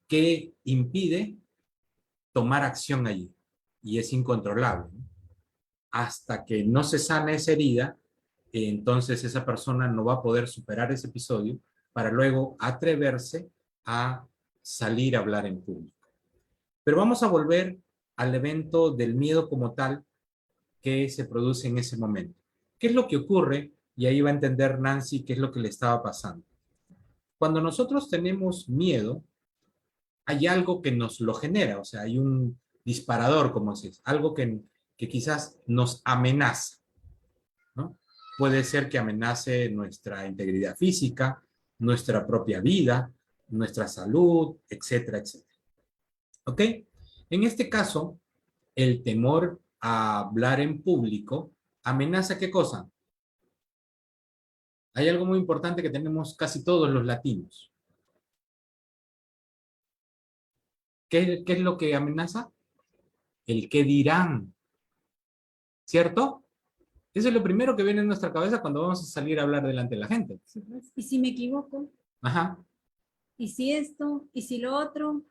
que impide tomar acción allí, y es incontrolable, ¿no? Hasta que no se sana esa herida, entonces esa persona no va a poder superar ese episodio para luego atreverse a salir a hablar en público. Pero vamos a volver al evento del miedo como tal que se produce en ese momento. ¿Qué es lo que ocurre? Y ahí va a entender Nancy qué es lo que le estaba pasando. Cuando nosotros tenemos miedo, hay algo que nos lo genera, o sea, hay un disparador, como se dice, algo que quizás nos amenaza, ¿no? Puede ser que amenace nuestra integridad física, nuestra propia vida, nuestra salud, etcétera, etcétera. ¿Ok? En este caso, el temor a hablar en público amenaza ¿qué cosa? Hay algo muy importante que tenemos casi todos los latinos. ¿Qué es lo que amenaza? El qué dirán, ¿cierto? Eso es lo primero que viene en nuestra cabeza cuando vamos a salir a hablar delante de la gente. ¿Y si me equivoco? Ajá. ¿Y si esto? ¿Y si lo otro?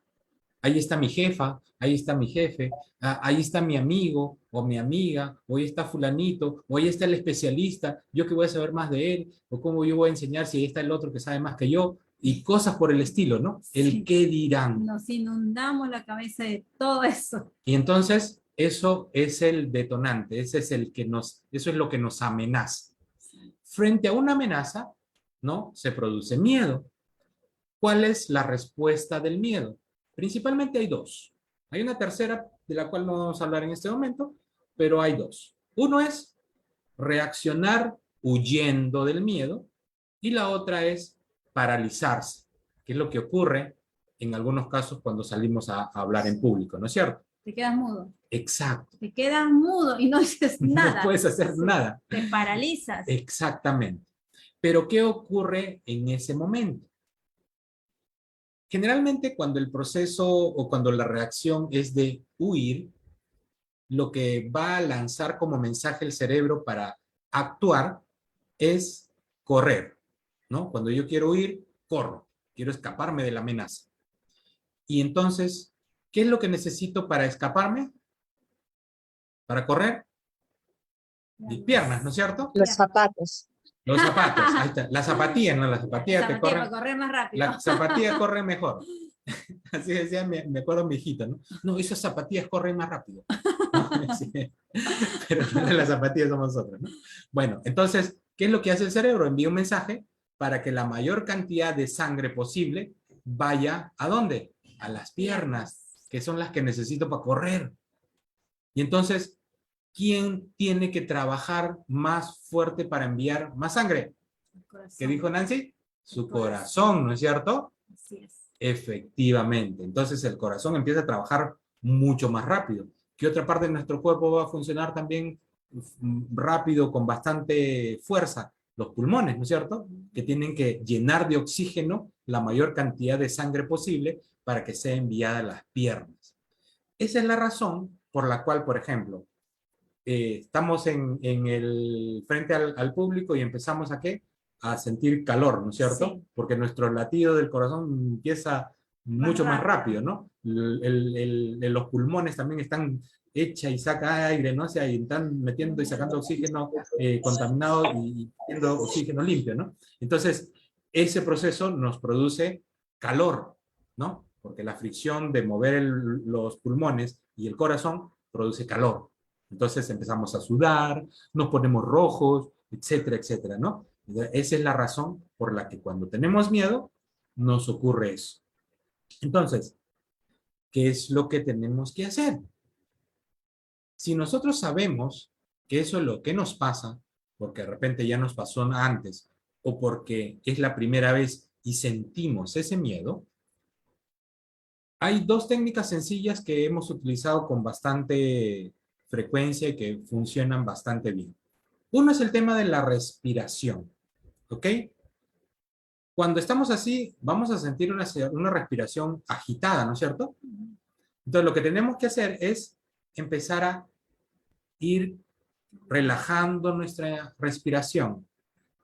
Ahí está mi jefa, ahí está mi jefe, ahí está mi amigo o mi amiga, o ahí está fulanito, o ahí está el especialista, yo que voy a saber más de él, o cómo yo voy a enseñar si ahí está el otro que sabe más que yo, y cosas por el estilo, ¿no? El Sí. qué dirán. Nos inundamos la cabeza de todo eso. Y entonces, eso es el detonante, ese es el que eso es lo que nos amenaza. Frente a una amenaza, ¿no? Se produce miedo. ¿Cuál es la respuesta del miedo? Principalmente hay dos. Hay una tercera de la cual no vamos a hablar en este momento, pero hay dos. Uno es reaccionar huyendo del miedo y la otra es paralizarse, que es lo que ocurre en algunos casos cuando salimos a hablar en público, ¿no es cierto? Te quedas mudo. Exacto. Te quedas mudo y no dices nada. No puedes hacer nada. Te paralizas. Exactamente. Pero ¿qué ocurre en ese momento? Generalmente cuando el proceso o cuando la reacción es de huir, lo que va a lanzar como mensaje el cerebro para actuar es correr, ¿no? Cuando yo quiero huir, corro, quiero escaparme de la amenaza. Y entonces ¿Qué es lo que necesito para escaparme? ¿Para correr? Mis piernas, ¿no es cierto? Los zapatos. Los zapatos, ahí está. Las zapatillas, ¿no? Las zapatillas te Zapatilla corren. para correr más rápido. Las zapatillas corren mejor. Así decía, me acuerdo mi hijita, ¿no? No, esas zapatillas corren más rápido. ¿No? Sí. Pero las zapatillas somos nosotros, ¿no? Bueno, entonces, ¿qué es lo que hace el cerebro? Envía un mensaje para que la mayor cantidad de sangre posible vaya, ¿a dónde? A las piernas, que son las que necesito para correr. Y entonces, ¿quién tiene que trabajar más fuerte para enviar más sangre? ¿Qué dijo Nancy? Su corazón, ¿no es cierto? Así es. Efectivamente. Entonces el corazón empieza a trabajar mucho más rápido. ¿Qué otra parte de nuestro cuerpo va a funcionar también rápido, con bastante fuerza? Los pulmones, ¿no es cierto? Que tienen que llenar de oxígeno la mayor cantidad de sangre posible para que sea enviada a las piernas. Esa es la razón por la cual, por ejemplo, estamos frente al público y empezamos ¿a qué? A sentir calor, ¿no es cierto? Sí. Porque nuestro latido del corazón empieza mucho más rápido, ¿no? Los pulmones también están echa y saca aire, ¿no? O sea, y están metiendo y sacando oxígeno contaminado y metiendo oxígeno limpio, ¿no? Entonces, ese proceso nos produce calor, ¿no? Porque la fricción de mover los pulmones y el corazón produce calor. Entonces empezamos a sudar, nos ponemos rojos, etcétera, etcétera, ¿no? Esa es la razón por la que cuando tenemos miedo nos ocurre eso. Entonces, ¿qué es lo que tenemos que hacer? Si nosotros sabemos que eso es lo que nos pasa, porque de repente ya nos pasó antes, o porque es la primera vez y sentimos ese miedo, hay dos técnicas sencillas que hemos utilizado con bastante frecuencia y que funcionan bastante bien. Uno es el tema de la respiración, ¿ok? Cuando estamos así, vamos a sentir una respiración agitada, ¿no es cierto? Entonces, lo que tenemos que hacer es empezar a ir relajando nuestra respiración,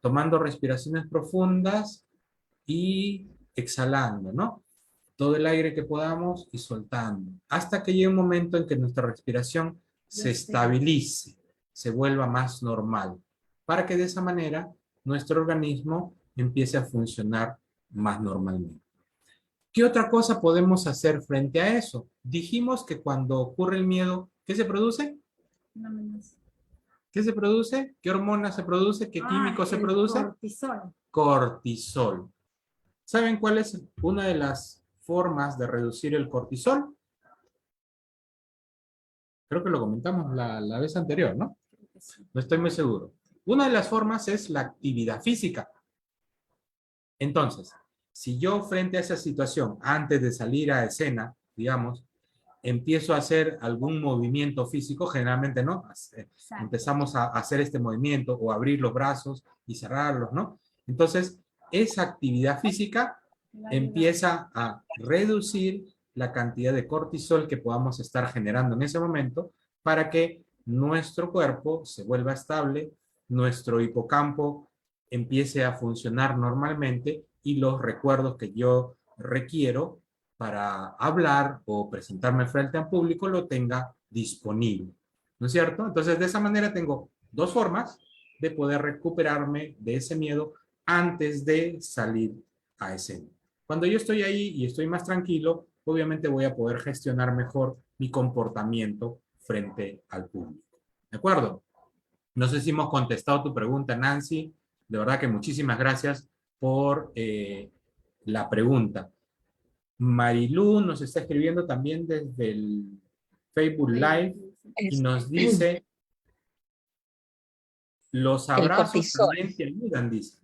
tomando respiraciones profundas y exhalando, ¿no? Todo el aire que podamos y soltando, hasta que llegue un momento en que nuestra respiración se estabilice, se vuelva más normal, para que de esa manera nuestro organismo empiece a funcionar más normalmente. ¿Qué otra cosa podemos hacer frente a eso? Dijimos que cuando ocurre el miedo, ¿qué se produce? ¿Qué se produce? ¿Qué hormona se produce? ¿Qué químico se produce? Cortisol. Cortisol. ¿Saben cuál es una de las formas de reducir el cortisol? Creo que lo comentamos la vez anterior, ¿no? No estoy muy seguro. Una de las formas es la actividad física. Entonces, si yo frente a esa situación, antes de salir a escena, digamos, empiezo a hacer algún movimiento físico, generalmente, ¿no? Empezamos a hacer este movimiento o abrir los brazos y cerrarlos, ¿no? Entonces, esa actividad física empieza a reducir la cantidad de cortisol que podamos estar generando en ese momento para que nuestro cuerpo se vuelva estable, nuestro hipocampo empiece a funcionar normalmente y los recuerdos que yo requiero para hablar o presentarme frente al público lo tenga disponible, ¿no es cierto? Entonces, de esa manera tengo dos formas de poder recuperarme de ese miedo antes de salir a escena. Cuando yo estoy ahí y estoy más tranquilo, obviamente voy a poder gestionar mejor mi comportamiento frente al público. ¿De acuerdo? No sé si hemos contestado tu pregunta, Nancy. De verdad que muchísimas gracias por la pregunta. Marilu nos está escribiendo también desde el Facebook Live y nos dice: los abrazos también te ayudan, dice.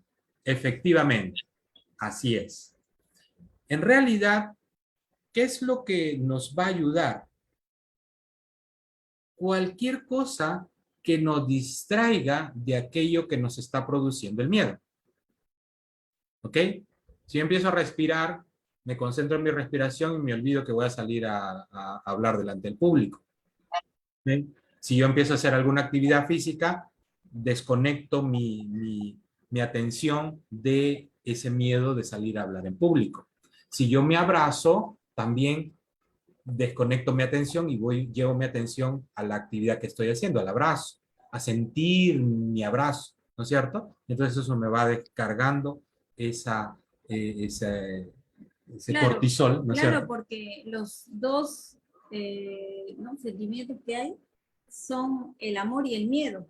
Efectivamente, así es. En realidad, ¿qué es lo que nos va a ayudar? Cualquier cosa que nos distraiga de aquello que nos está produciendo el miedo. ¿Ok? Si yo empiezo a respirar, me concentro en mi respiración y me olvido que voy a salir a hablar delante del público. ¿Okay? Si yo empiezo a hacer alguna actividad física, desconecto mi atención de ese miedo de salir a hablar en público. Si yo me abrazo, también desconecto mi atención y llevo mi atención a la actividad que estoy haciendo, al abrazo, a sentir mi abrazo, ¿no es cierto? Entonces eso me va descargando ese Claro, cortisol, ¿no es claro, cierto? porque los dos ¿no? sentimientos que hay son el amor y el miedo.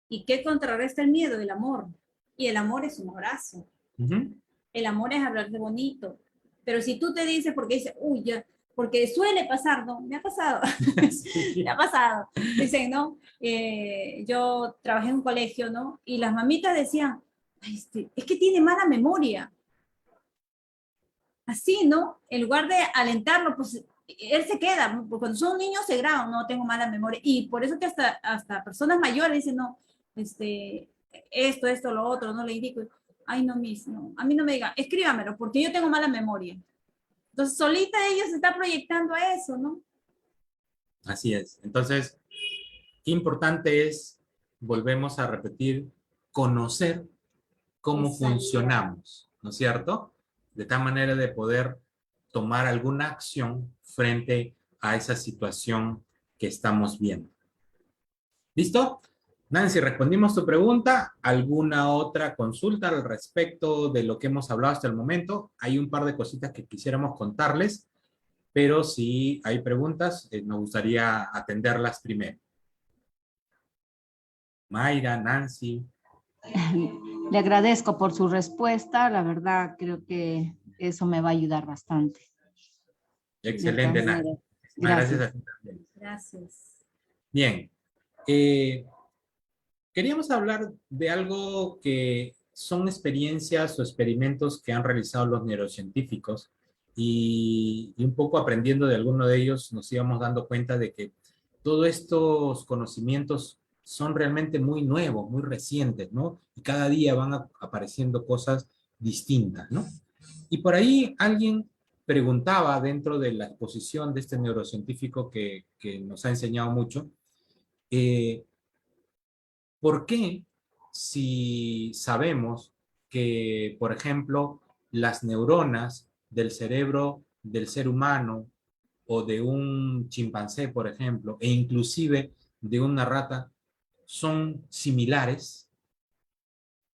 ¿Y qué contrarresta el miedo? El amor. Y el amor es un abrazo. Ujú. El amor es hablar de bonito. Pero si tú te dices, porque dices, uy, ya, porque suele pasar, ¿no? Me ha pasado. Sí. Me ha pasado. Dicen, ¿no? Yo trabajé en un colegio, ¿no? Y las mamitas decían, "Ay, es que tiene mala memoria. Así, ¿no? En lugar de alentarlo, pues él se queda, ¿no? Porque cuando son niños se graban, no tengo mala memoria. Y por eso que hasta personas mayores dicen, no, esto, lo otro, no le indico. Ay, no, miss, no, a mí no me digan, escríbamelo, porque yo tengo mala memoria. Entonces, solita ella se está proyectando a eso, ¿no? Así es. Entonces, qué importante es, volvemos a repetir, conocer cómo Exacto. funcionamos, ¿no es cierto? De tal manera de poder tomar alguna acción frente a esa situación que estamos viendo. ¿Listo? Nancy, respondimos tu pregunta. ¿Alguna otra consulta al respecto de lo que hemos hablado hasta el momento? Hay un par de cositas que quisiéramos contarles, pero si hay preguntas, nos gustaría atenderlas primero. Mayra, Nancy. Le agradezco por su respuesta. La verdad, creo que eso me va a ayudar bastante. Excelente, De todas Nancy. maneras, Gracias gracias. a ti también. Gracias. Bien. Queríamos hablar de algo que son experiencias o experimentos que han realizado los neurocientíficos y un poco aprendiendo de alguno de ellos nos íbamos dando cuenta de que todos estos conocimientos son realmente muy nuevos, muy recientes, ¿no? Y cada día van apareciendo cosas distintas, ¿no? Y por ahí alguien preguntaba dentro de la exposición de este neurocientífico que nos ha enseñado mucho, ¿por qué si sabemos que, por ejemplo, las neuronas del cerebro del ser humano o de un chimpancé, por ejemplo, e inclusive de una rata, son similares?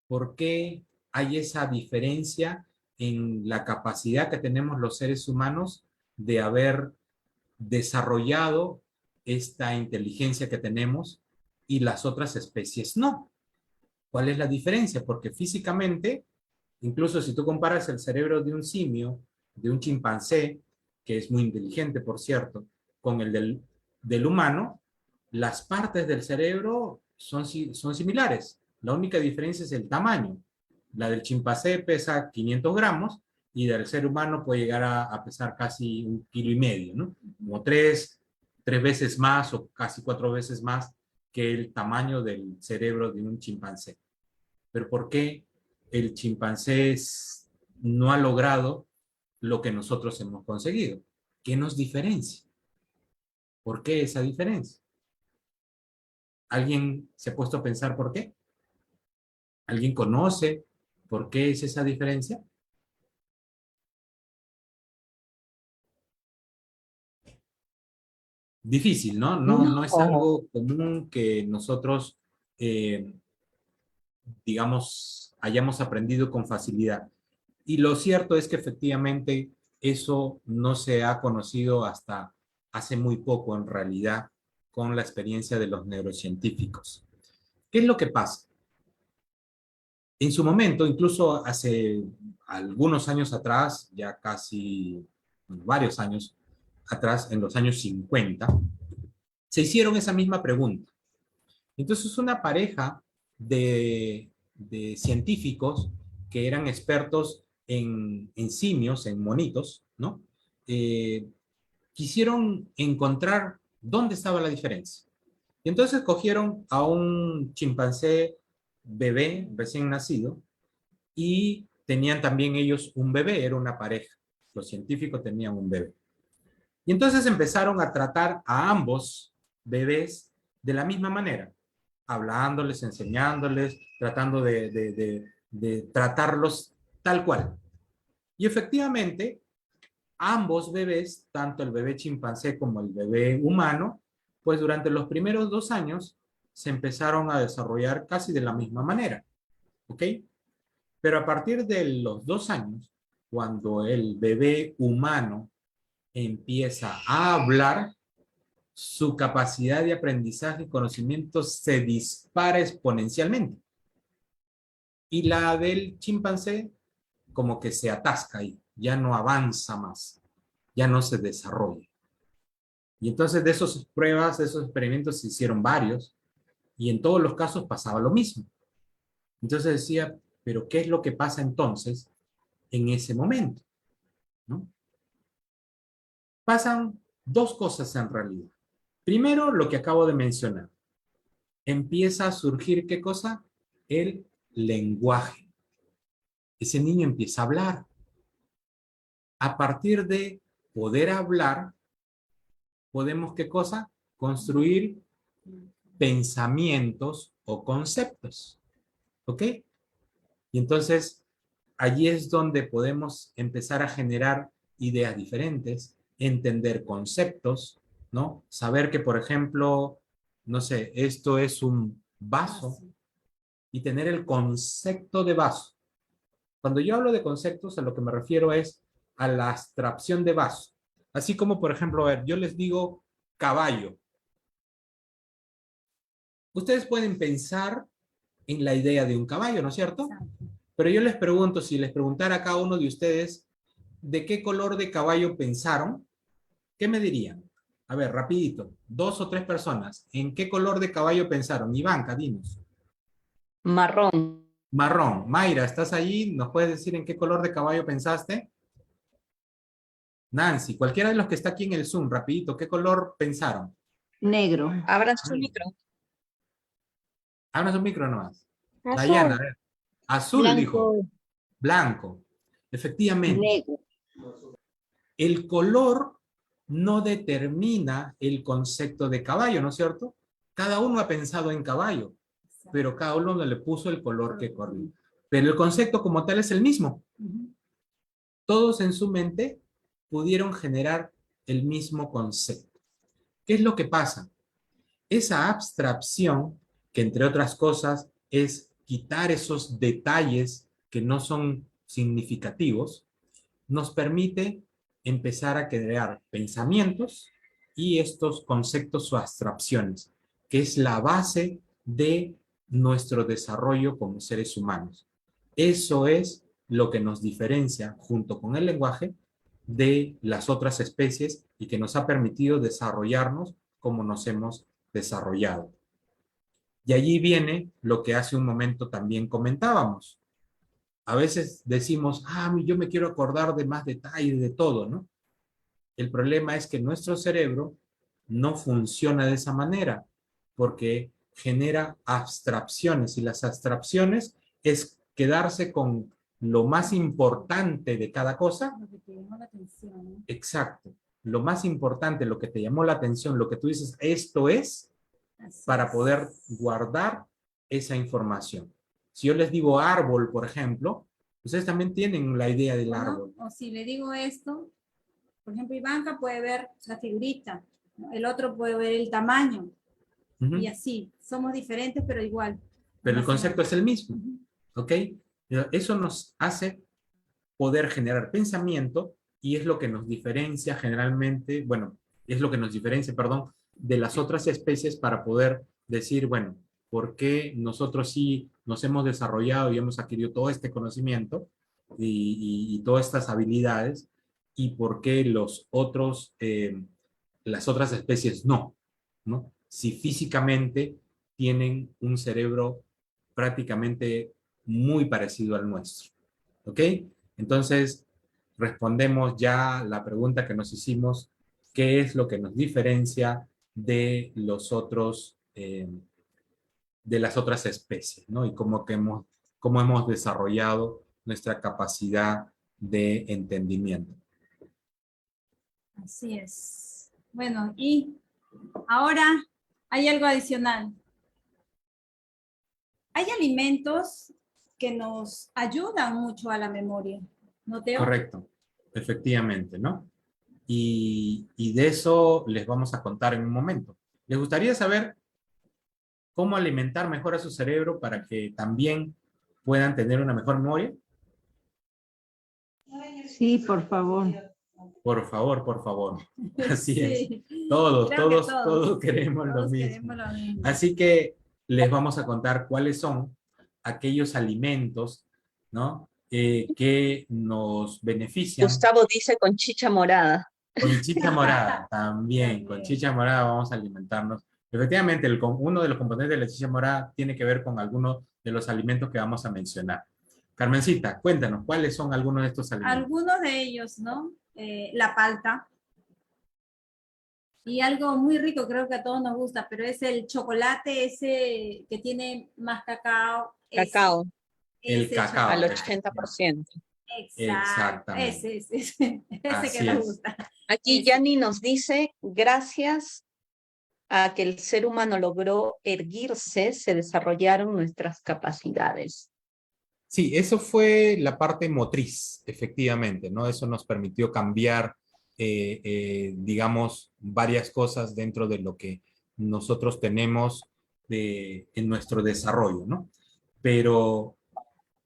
¿Por qué hay esa diferencia en la capacidad que tenemos los seres humanos de haber desarrollado esta inteligencia que tenemos y las otras especies no? ¿Cuál es la diferencia? Porque físicamente, incluso si tú comparas el cerebro de un simio, de un chimpancé, que es muy inteligente, por cierto, con el del humano, las partes del cerebro son similares. La única diferencia es el tamaño. La del chimpancé pesa 500 gramos y del ser humano puede llegar a pesar casi 1,5 kilos, ¿no? Como tres veces más o casi 4 veces más que el tamaño del cerebro de un chimpancé. Pero ¿por qué el chimpancé no ha logrado lo que nosotros hemos conseguido? ¿Qué nos diferencia? ¿Por qué esa diferencia? ¿Alguien se ha puesto a pensar por qué? ¿Alguien conoce por qué es esa diferencia? Difícil, ¿no? No es No. algo común que nosotros, eh, digamos, hayamos aprendido con facilidad. Y lo cierto es que efectivamente eso no se ha conocido hasta hace muy poco en realidad con la experiencia de los neurocientíficos. ¿Qué es lo que pasa? En su momento, incluso hace algunos años atrás, ya casi varios años atrás, en los años 50, se hicieron esa misma pregunta. Entonces, una pareja de científicos que eran expertos en simios, en monitos, ¿no? Quisieron encontrar dónde estaba la diferencia. Y entonces cogieron a un chimpancé bebé recién nacido y tenían también ellos un bebé, era una pareja. Los científicos tenían un bebé. Y entonces empezaron a tratar a ambos bebés de la misma manera, hablándoles, enseñándoles, tratando de tratarlos tal cual. Y efectivamente, ambos bebés, tanto el bebé chimpancé como el bebé humano, pues durante los primeros 2 años se empezaron a desarrollar casi de la misma manera, ¿ok? Pero a partir de los 2 años, cuando el bebé humano empieza a hablar, su capacidad de aprendizaje y conocimiento se dispara exponencialmente. Y la del chimpancé como que se atasca ahí, ya no avanza más, ya no se desarrolla. Y entonces de esas pruebas, de esos experimentos se hicieron varios, y en todos los casos pasaba lo mismo. Entonces decía, pero ¿qué es lo que pasa entonces en ese momento? ¿No? Pasan dos cosas en realidad. Primero, lo que acabo de mencionar. Empieza a surgir, ¿qué cosa? El lenguaje. Ese niño empieza a hablar. A partir de poder hablar, podemos, ¿qué cosa? Construir pensamientos o conceptos. ¿Ok? Y entonces, allí es donde podemos empezar a generar ideas diferentes, entender conceptos, ¿no? Saber que, por ejemplo, no sé, esto es un vaso y tener el concepto de vaso. Cuando yo hablo de conceptos, a lo que me refiero es a la abstracción de vaso. Así como, por ejemplo, a ver, yo les digo caballo. Ustedes pueden pensar en la idea de un caballo, ¿no es cierto? Pero yo les pregunto, si les preguntara a cada uno de ustedes de qué color de caballo pensaron, ¿qué me dirían? A ver, rapidito, 2 o 3 personas. ¿En qué color de caballo pensaron? Ivanka, dinos. Marrón. Marrón. Mayra, ¿estás allí? ¿Nos puedes decir en qué color de caballo pensaste? Nancy, cualquiera de los que está aquí en el Zoom, rapidito, ¿qué color pensaron? Negro. Abra su micro. Abra su micro nomás. Dayana, a Azul, ver. Azul, dijo. blanco, Blanco. Efectivamente. Negro. El color no determina el concepto de caballo, ¿no es cierto? Cada uno ha pensado en caballo, pero cada uno le puso el color que corría. Pero el concepto como tal es el mismo. Todos en su mente pudieron generar el mismo concepto. ¿Qué es lo que pasa? Esa abstracción, que entre otras cosas es quitar esos detalles que no son significativos, nos permite empezar a crear pensamientos y estos conceptos o abstracciones, que es la base de nuestro desarrollo como seres humanos. Eso es lo que nos diferencia, junto con el lenguaje, de las otras especies y que nos ha permitido desarrollarnos como nos hemos desarrollado. Y allí viene lo que hace un momento también comentábamos. A veces decimos, yo me quiero acordar de más detalles de todo, ¿no? El problema es que nuestro cerebro no funciona de esa manera, porque genera abstracciones, y las abstracciones es quedarse con lo más importante de cada cosa. Lo que te llamó la atención, ¿no? Exacto. Lo más importante, lo que te llamó la atención, lo que tú dices, esto es, Así para es. poder guardar esa información. Si yo les digo árbol, por ejemplo, ustedes también tienen la idea del ¿No? árbol. O si le digo esto, por ejemplo, Ivanka puede ver la figurita, ¿no? El otro puede ver el tamaño, Ujú. y así. Somos diferentes, pero igual. Pero el concepto es el mismo, Ujú. ¿ok? Eso nos hace poder generar pensamiento y es lo que nos diferencia generalmente, bueno, es lo que nos diferencia, perdón, de las otras especies para poder decir, bueno, ¿por qué nosotros sí nos hemos desarrollado y hemos adquirido todo este conocimiento y todas estas habilidades y por qué los otros, las otras especies no, ¿no? Si físicamente tienen un cerebro prácticamente muy parecido al nuestro, ¿ok? Entonces, respondemos ya la pregunta que nos hicimos, ¿qué es lo que nos diferencia de los otros, de las otras especies, ¿no? Y cómo hemos desarrollado nuestra capacidad de entendimiento. Así es. Bueno, y ahora hay algo adicional. Hay alimentos que nos ayudan mucho a la memoria, ¿no, Teo? Correcto. efectivamente, ¿no? Y de eso les vamos a contar en un momento. ¿Les gustaría saber cómo alimentar mejor a su cerebro para que también puedan tener una mejor memoria? Sí, por favor. Por favor, por favor. Así es. Sí, Todos, creo que todos, todos queremos lo todos mismo. queremos lo mismo. Así que les vamos a contar cuáles son aquellos alimentos, ¿no? Que nos benefician. Gustavo dice con chicha morada. Con chicha morada, también, con chicha morada vamos a alimentarnos. Efectivamente, uno de los componentes de la chicha morada tiene que ver con algunos de los alimentos que vamos a mencionar. Carmencita, cuéntanos, ¿cuáles son algunos de estos alimentos? Algunos de ellos, ¿no? La palta. Y algo muy rico, creo que a todos nos gusta, pero es el chocolate ese que tiene más cacao. Cacao, El Ese cacao. al chocolate. 80%. Exacto. Exactamente. Ese Así que nos es. gusta. Aquí Ese. Yanni nos dice, gracias a que el ser humano logró erguirse, se desarrollaron nuestras capacidades. Sí, eso fue la parte motriz, efectivamente, ¿no? Eso nos permitió cambiar, digamos, varias cosas dentro de lo que nosotros tenemos en nuestro desarrollo, ¿no? Pero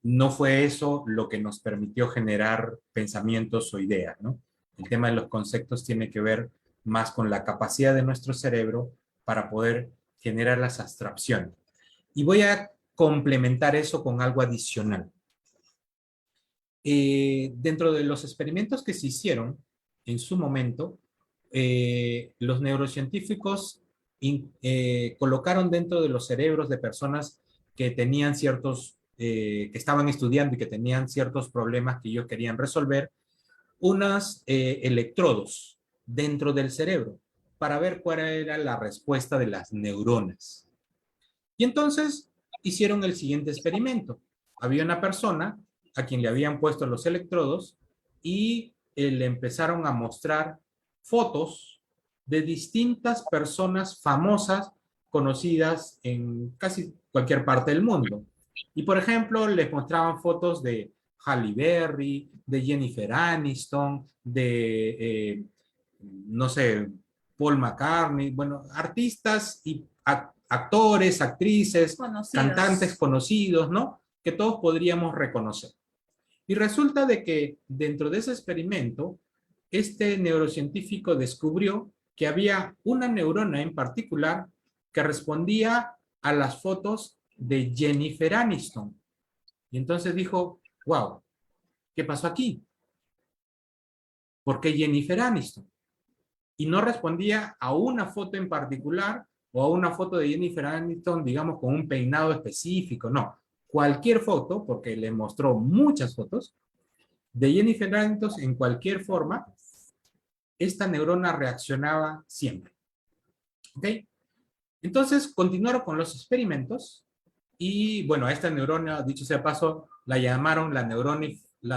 no fue eso lo que nos permitió generar pensamientos o ideas, ¿no? El tema de los conceptos tiene que ver más con la capacidad de nuestro cerebro para poder generar las abstracciones. Y voy a complementar eso con algo adicional. Dentro de los experimentos que se hicieron en su momento, los neurocientíficos colocaron dentro de los cerebros de personas que tenían que estaban estudiando y que tenían ciertos problemas que ellos querían resolver, unos electrodos dentro del cerebro para ver cuál era la respuesta de las neuronas. Y entonces hicieron el siguiente experimento. Había una persona a quien le habían puesto los electrodos y le empezaron a mostrar fotos de distintas personas famosas conocidas en casi cualquier parte del mundo. Y por ejemplo, les mostraban fotos de Halle Berry, de Jennifer Aniston, de, no sé, Paul McCartney, bueno, artistas y actores, actrices, Conocidos. cantantes conocidos, ¿no? Que todos podríamos reconocer. Y resulta de que dentro de ese experimento, este neurocientífico descubrió que había una neurona en particular que respondía a las fotos de Jennifer Aniston. Y entonces dijo, wow, ¿qué pasó aquí? ¿Por qué Jennifer Aniston? Y no respondía a una foto en particular o a una foto de Jennifer Aniston, digamos, con un peinado específico, no. Cualquier foto, porque le mostró muchas fotos, de Jennifer Aniston en cualquier forma, esta neurona reaccionaba siempre. ¿Ok? Entonces, continuaron con los experimentos y, bueno, a esta neurona, dicho sea paso, la llamaron la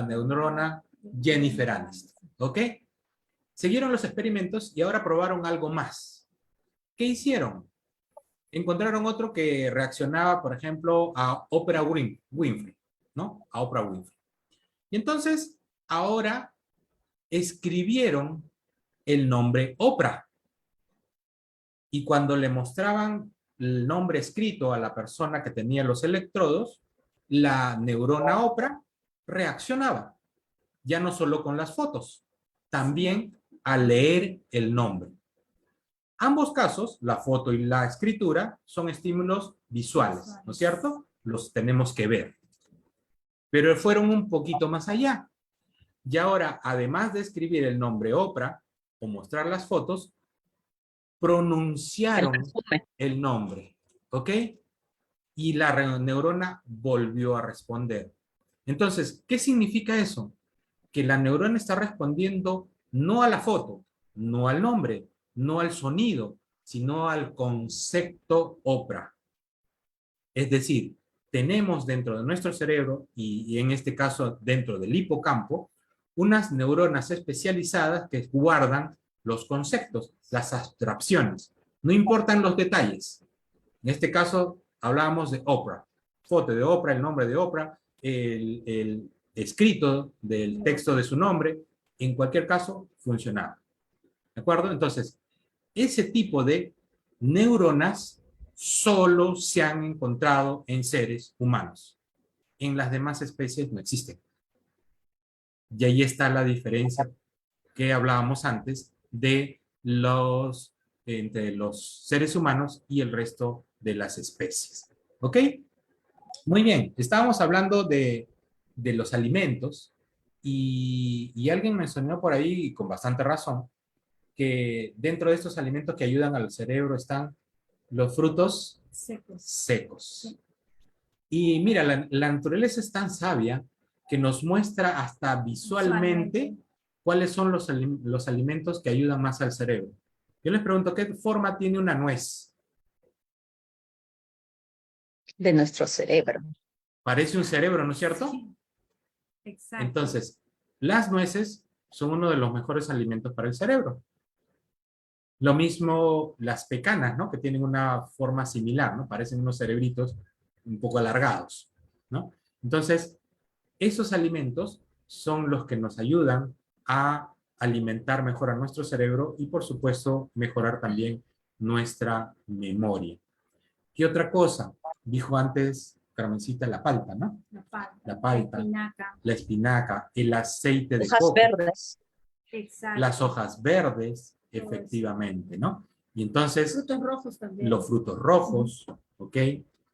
neurona Jennifer Aniston. ¿Ok? Siguieron los experimentos y ahora probaron algo más. ¿Qué hicieron? Encontraron otro que reaccionaba, por ejemplo, a Oprah Winfrey, ¿no? A Oprah Winfrey. Y entonces, ahora escribieron el nombre Oprah. Y cuando le mostraban el nombre escrito a la persona que tenía los electrodos, la neurona Oprah reaccionaba. Ya no solo con las fotos, también al leer el nombre. Ambos casos, la foto y la escritura, son estímulos visuales, ¿no es cierto? Los tenemos que ver. Pero fueron un poquito más allá. Y ahora, además de escribir el nombre Oprah o mostrar las fotos, pronunciaron el nombre, ¿ok? Y la neurona volvió a responder. Entonces, ¿qué significa eso? Que la neurona está respondiendo no a la foto, no al nombre, no al sonido, sino al concepto Oprah. Es decir, tenemos dentro de nuestro cerebro, y en este caso dentro del hipocampo, unas neuronas especializadas que guardan los conceptos, las abstracciones. No importan los detalles. En este caso, hablábamos de Oprah. Foto de Oprah, el nombre de Oprah, el escrito del texto de su nombre, en cualquier caso, funcionaba. ¿De acuerdo? Entonces, ese tipo de neuronas solo se han encontrado en seres humanos. En las demás especies no existen. Y ahí está la diferencia que hablábamos antes de entre los seres humanos y el resto de las especies. ¿Ok? Muy bien, estábamos hablando de los alimentos y alguien mencionó por ahí, con bastante razón, que dentro de estos alimentos que ayudan al cerebro están los frutos Secos. secos. Sí. Y mira, la naturaleza es tan sabia que nos muestra hasta visualmente cuáles son los alimentos que ayudan más al cerebro. Yo les pregunto, ¿qué forma tiene una nuez? De nuestro cerebro. Parece un cerebro, ¿no es cierto? Sí. Exacto. Entonces, las nueces son uno de los mejores alimentos para el cerebro. Lo mismo las pecanas, ¿no? Que tienen una forma similar, ¿no? Parecen unos cerebritos un poco alargados, ¿no? Entonces, esos alimentos son los que nos ayudan a alimentar mejor a nuestro cerebro y, por supuesto, mejorar también nuestra memoria. ¿Qué otra cosa? Dijo antes Carmencita, la palta, ¿no? La palta, la espinaca, el aceite de Hojas coco, verdes. Exacto. las hojas verdes, Todo efectivamente, ¿no? Y entonces, Frutos rojos también. los frutos rojos, ¿ok?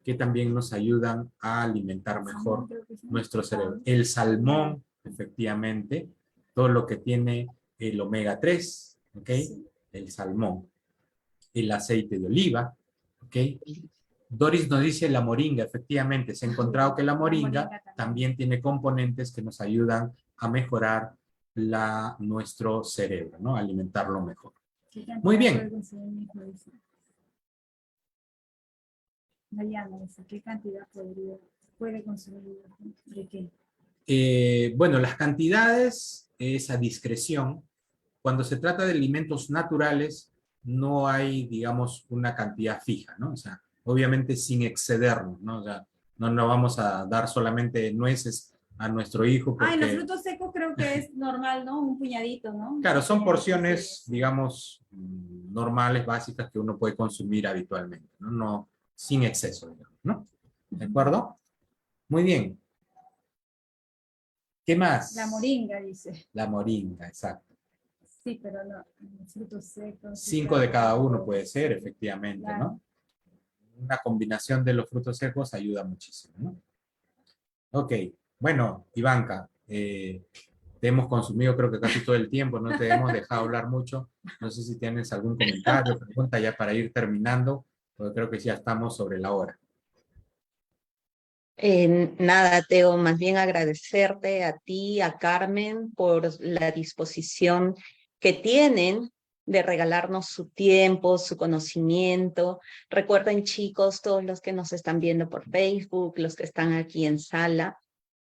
Que también nos ayudan a alimentar mejor nuestro cerebro. El salmón, efectivamente, todo lo que tiene el omega 3, ¿ok? Sí. El salmón. El aceite de oliva, ¿ok? Doris nos dice la moringa, efectivamente, se ha encontrado que la moringa también tiene componentes que nos ayudan a mejorar nuestro cerebro, ¿no? Alimentarlo mejor. Muy bien. Mariana, ¿qué cantidad puede consumir? ¿De qué? Bueno, las cantidades es a discreción. Cuando se trata de alimentos naturales, no hay, digamos, una cantidad fija, ¿no? O sea, obviamente sin excedernos, ¿no? O sea, no vamos a dar solamente nueces a nuestro hijo porque... Ah, en los frutos secos creo que es normal, ¿no? Un puñadito, ¿no? Claro, son porciones, digamos, normales, básicas que uno puede consumir habitualmente, ¿no? No, sin exceso, digamos, ¿no? ¿De acuerdo? Muy bien. ¿Qué más? La moringa, dice. La moringa, exacto. Sí, pero no, frutos secos. 5 de cada uno puede ser, efectivamente, Claro. ¿no? Una combinación de los frutos secos ayuda muchísimo, ¿no? Ok, bueno, Ivanka, te hemos consumido creo que casi todo el tiempo, no te hemos dejado hablar mucho. No sé si tienes algún comentario, pregunta ya para ir terminando, porque creo que ya estamos sobre la hora. Nada, Teo, más bien agradecerte a ti, a Carmen, por la disposición que tienen de regalarnos su tiempo, su conocimiento. Recuerden, chicos, todos los que nos están viendo por Facebook, los que están aquí en sala,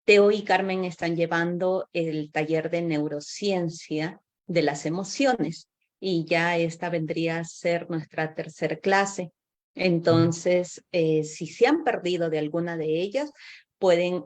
Teo y Carmen están llevando el taller de neurociencia de las emociones y ya esta vendría a ser nuestra tercera clase. Entonces, si se han perdido de alguna de ellas, pueden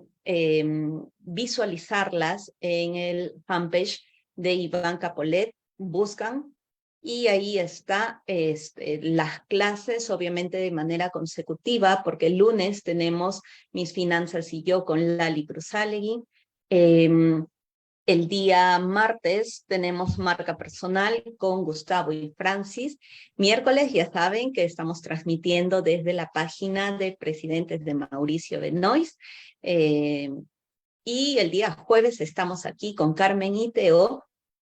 visualizarlas en el fanpage de Ivanka Polet, buscan y ahí está las clases, obviamente de manera consecutiva, porque el lunes tenemos Mis Finanzas y yo con Lali Brusalegui. El día martes tenemos Marca Personal con Gustavo y Francis. Miércoles ya saben que estamos transmitiendo desde la página de Presidentes de Mauricio Benoist. Y el día jueves estamos aquí con Carmen y Teo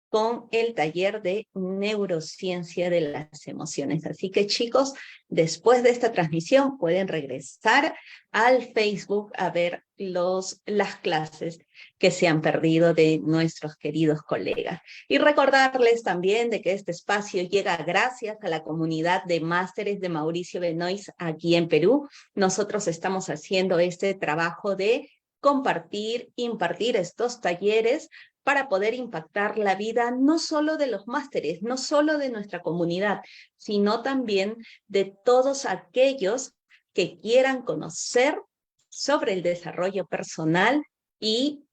con el taller de neurociencia de las emociones. Así que chicos, después de esta transmisión pueden regresar al Facebook a ver las clases que se han perdido de nuestros queridos colegas. Y recordarles también de que este espacio llega gracias a la comunidad de másteres de Mauricio Benoist aquí en Perú. Nosotros estamos haciendo este trabajo de compartir, impartir estos talleres para poder impactar la vida no solo de los másteres, no solo de nuestra comunidad, sino también de todos aquellos que quieran conocer sobre el desarrollo personal y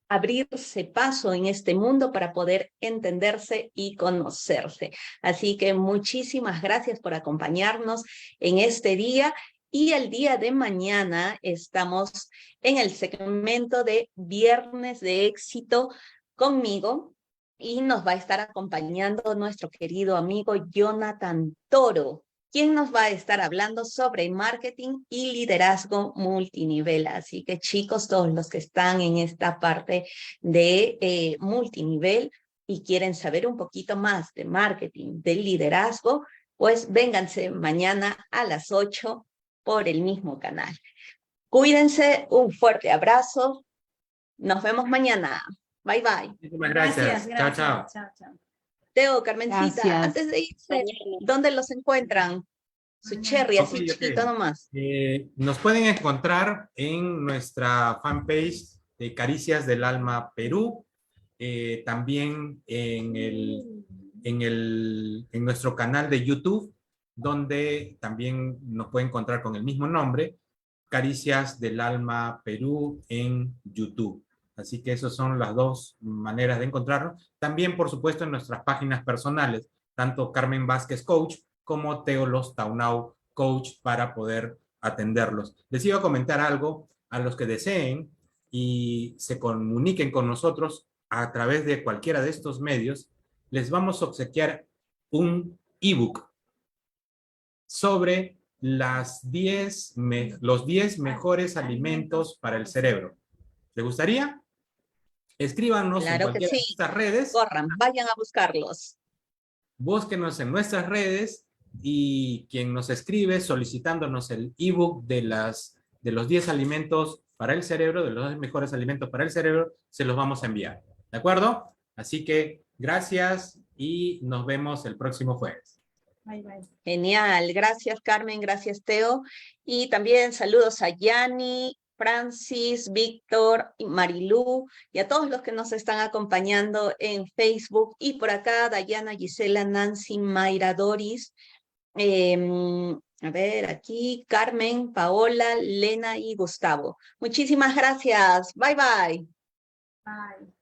abrirse paso en este mundo para poder entenderse y conocerse. Así que muchísimas gracias por acompañarnos en este día. Y el día de mañana estamos en el segmento de Viernes de Éxito conmigo y nos va a estar acompañando nuestro querido amigo Jonathan Toro, quien nos va a estar hablando sobre marketing y liderazgo multinivel. Así que chicos, todos los que están en esta parte de multinivel y quieren saber un poquito más de marketing, de liderazgo, pues vénganse mañana a las 8 por el mismo canal. Cuídense, un fuerte abrazo. Nos vemos mañana. Bye, bye. Muchísimas gracias. Chao, chao. Chao, chao. Teo, Carmencita, Gracias. antes de irse, ¿dónde los encuentran? Su cherry, así Ok. chiquito nomás. Nos pueden encontrar en nuestra fanpage de Caricias del Alma Perú, también en nuestro canal de YouTube, donde también nos pueden encontrar con el mismo nombre, Caricias del Alma Perú en YouTube. Así que esas son las dos maneras de encontrarnos. También, por supuesto, en nuestras páginas personales, tanto Carmen Vázquez Coach como Teo Los Taunau Coach, para poder atenderlos. Les iba a comentar algo a los que deseen y se comuniquen con nosotros a través de cualquiera de estos medios. Les vamos a obsequiar un ebook sobre los 10 mejores alimentos para el cerebro. ¿Les gustaría? Escríbanos en Claro que cualquiera de sí. estas redes. Corran, vayan a buscarlos. Búsquenos en nuestras redes y quien nos escribe solicitándonos el ebook de los 10 alimentos para el cerebro, de los 10 mejores alimentos para el cerebro, se los vamos a enviar. ¿De acuerdo? Así que gracias y nos vemos el próximo jueves. Bye, bye. Genial. Gracias, Carmen. Gracias, Teo. Y también saludos a Yani, Francis, Víctor, y Marilú y a todos los que nos están acompañando en Facebook. Y por acá, Dayana, Gisela, Nancy, Mayra, Doris. A ver, aquí, Carmen, Paola, Lena y Gustavo. Muchísimas gracias. Bye, bye. Bye.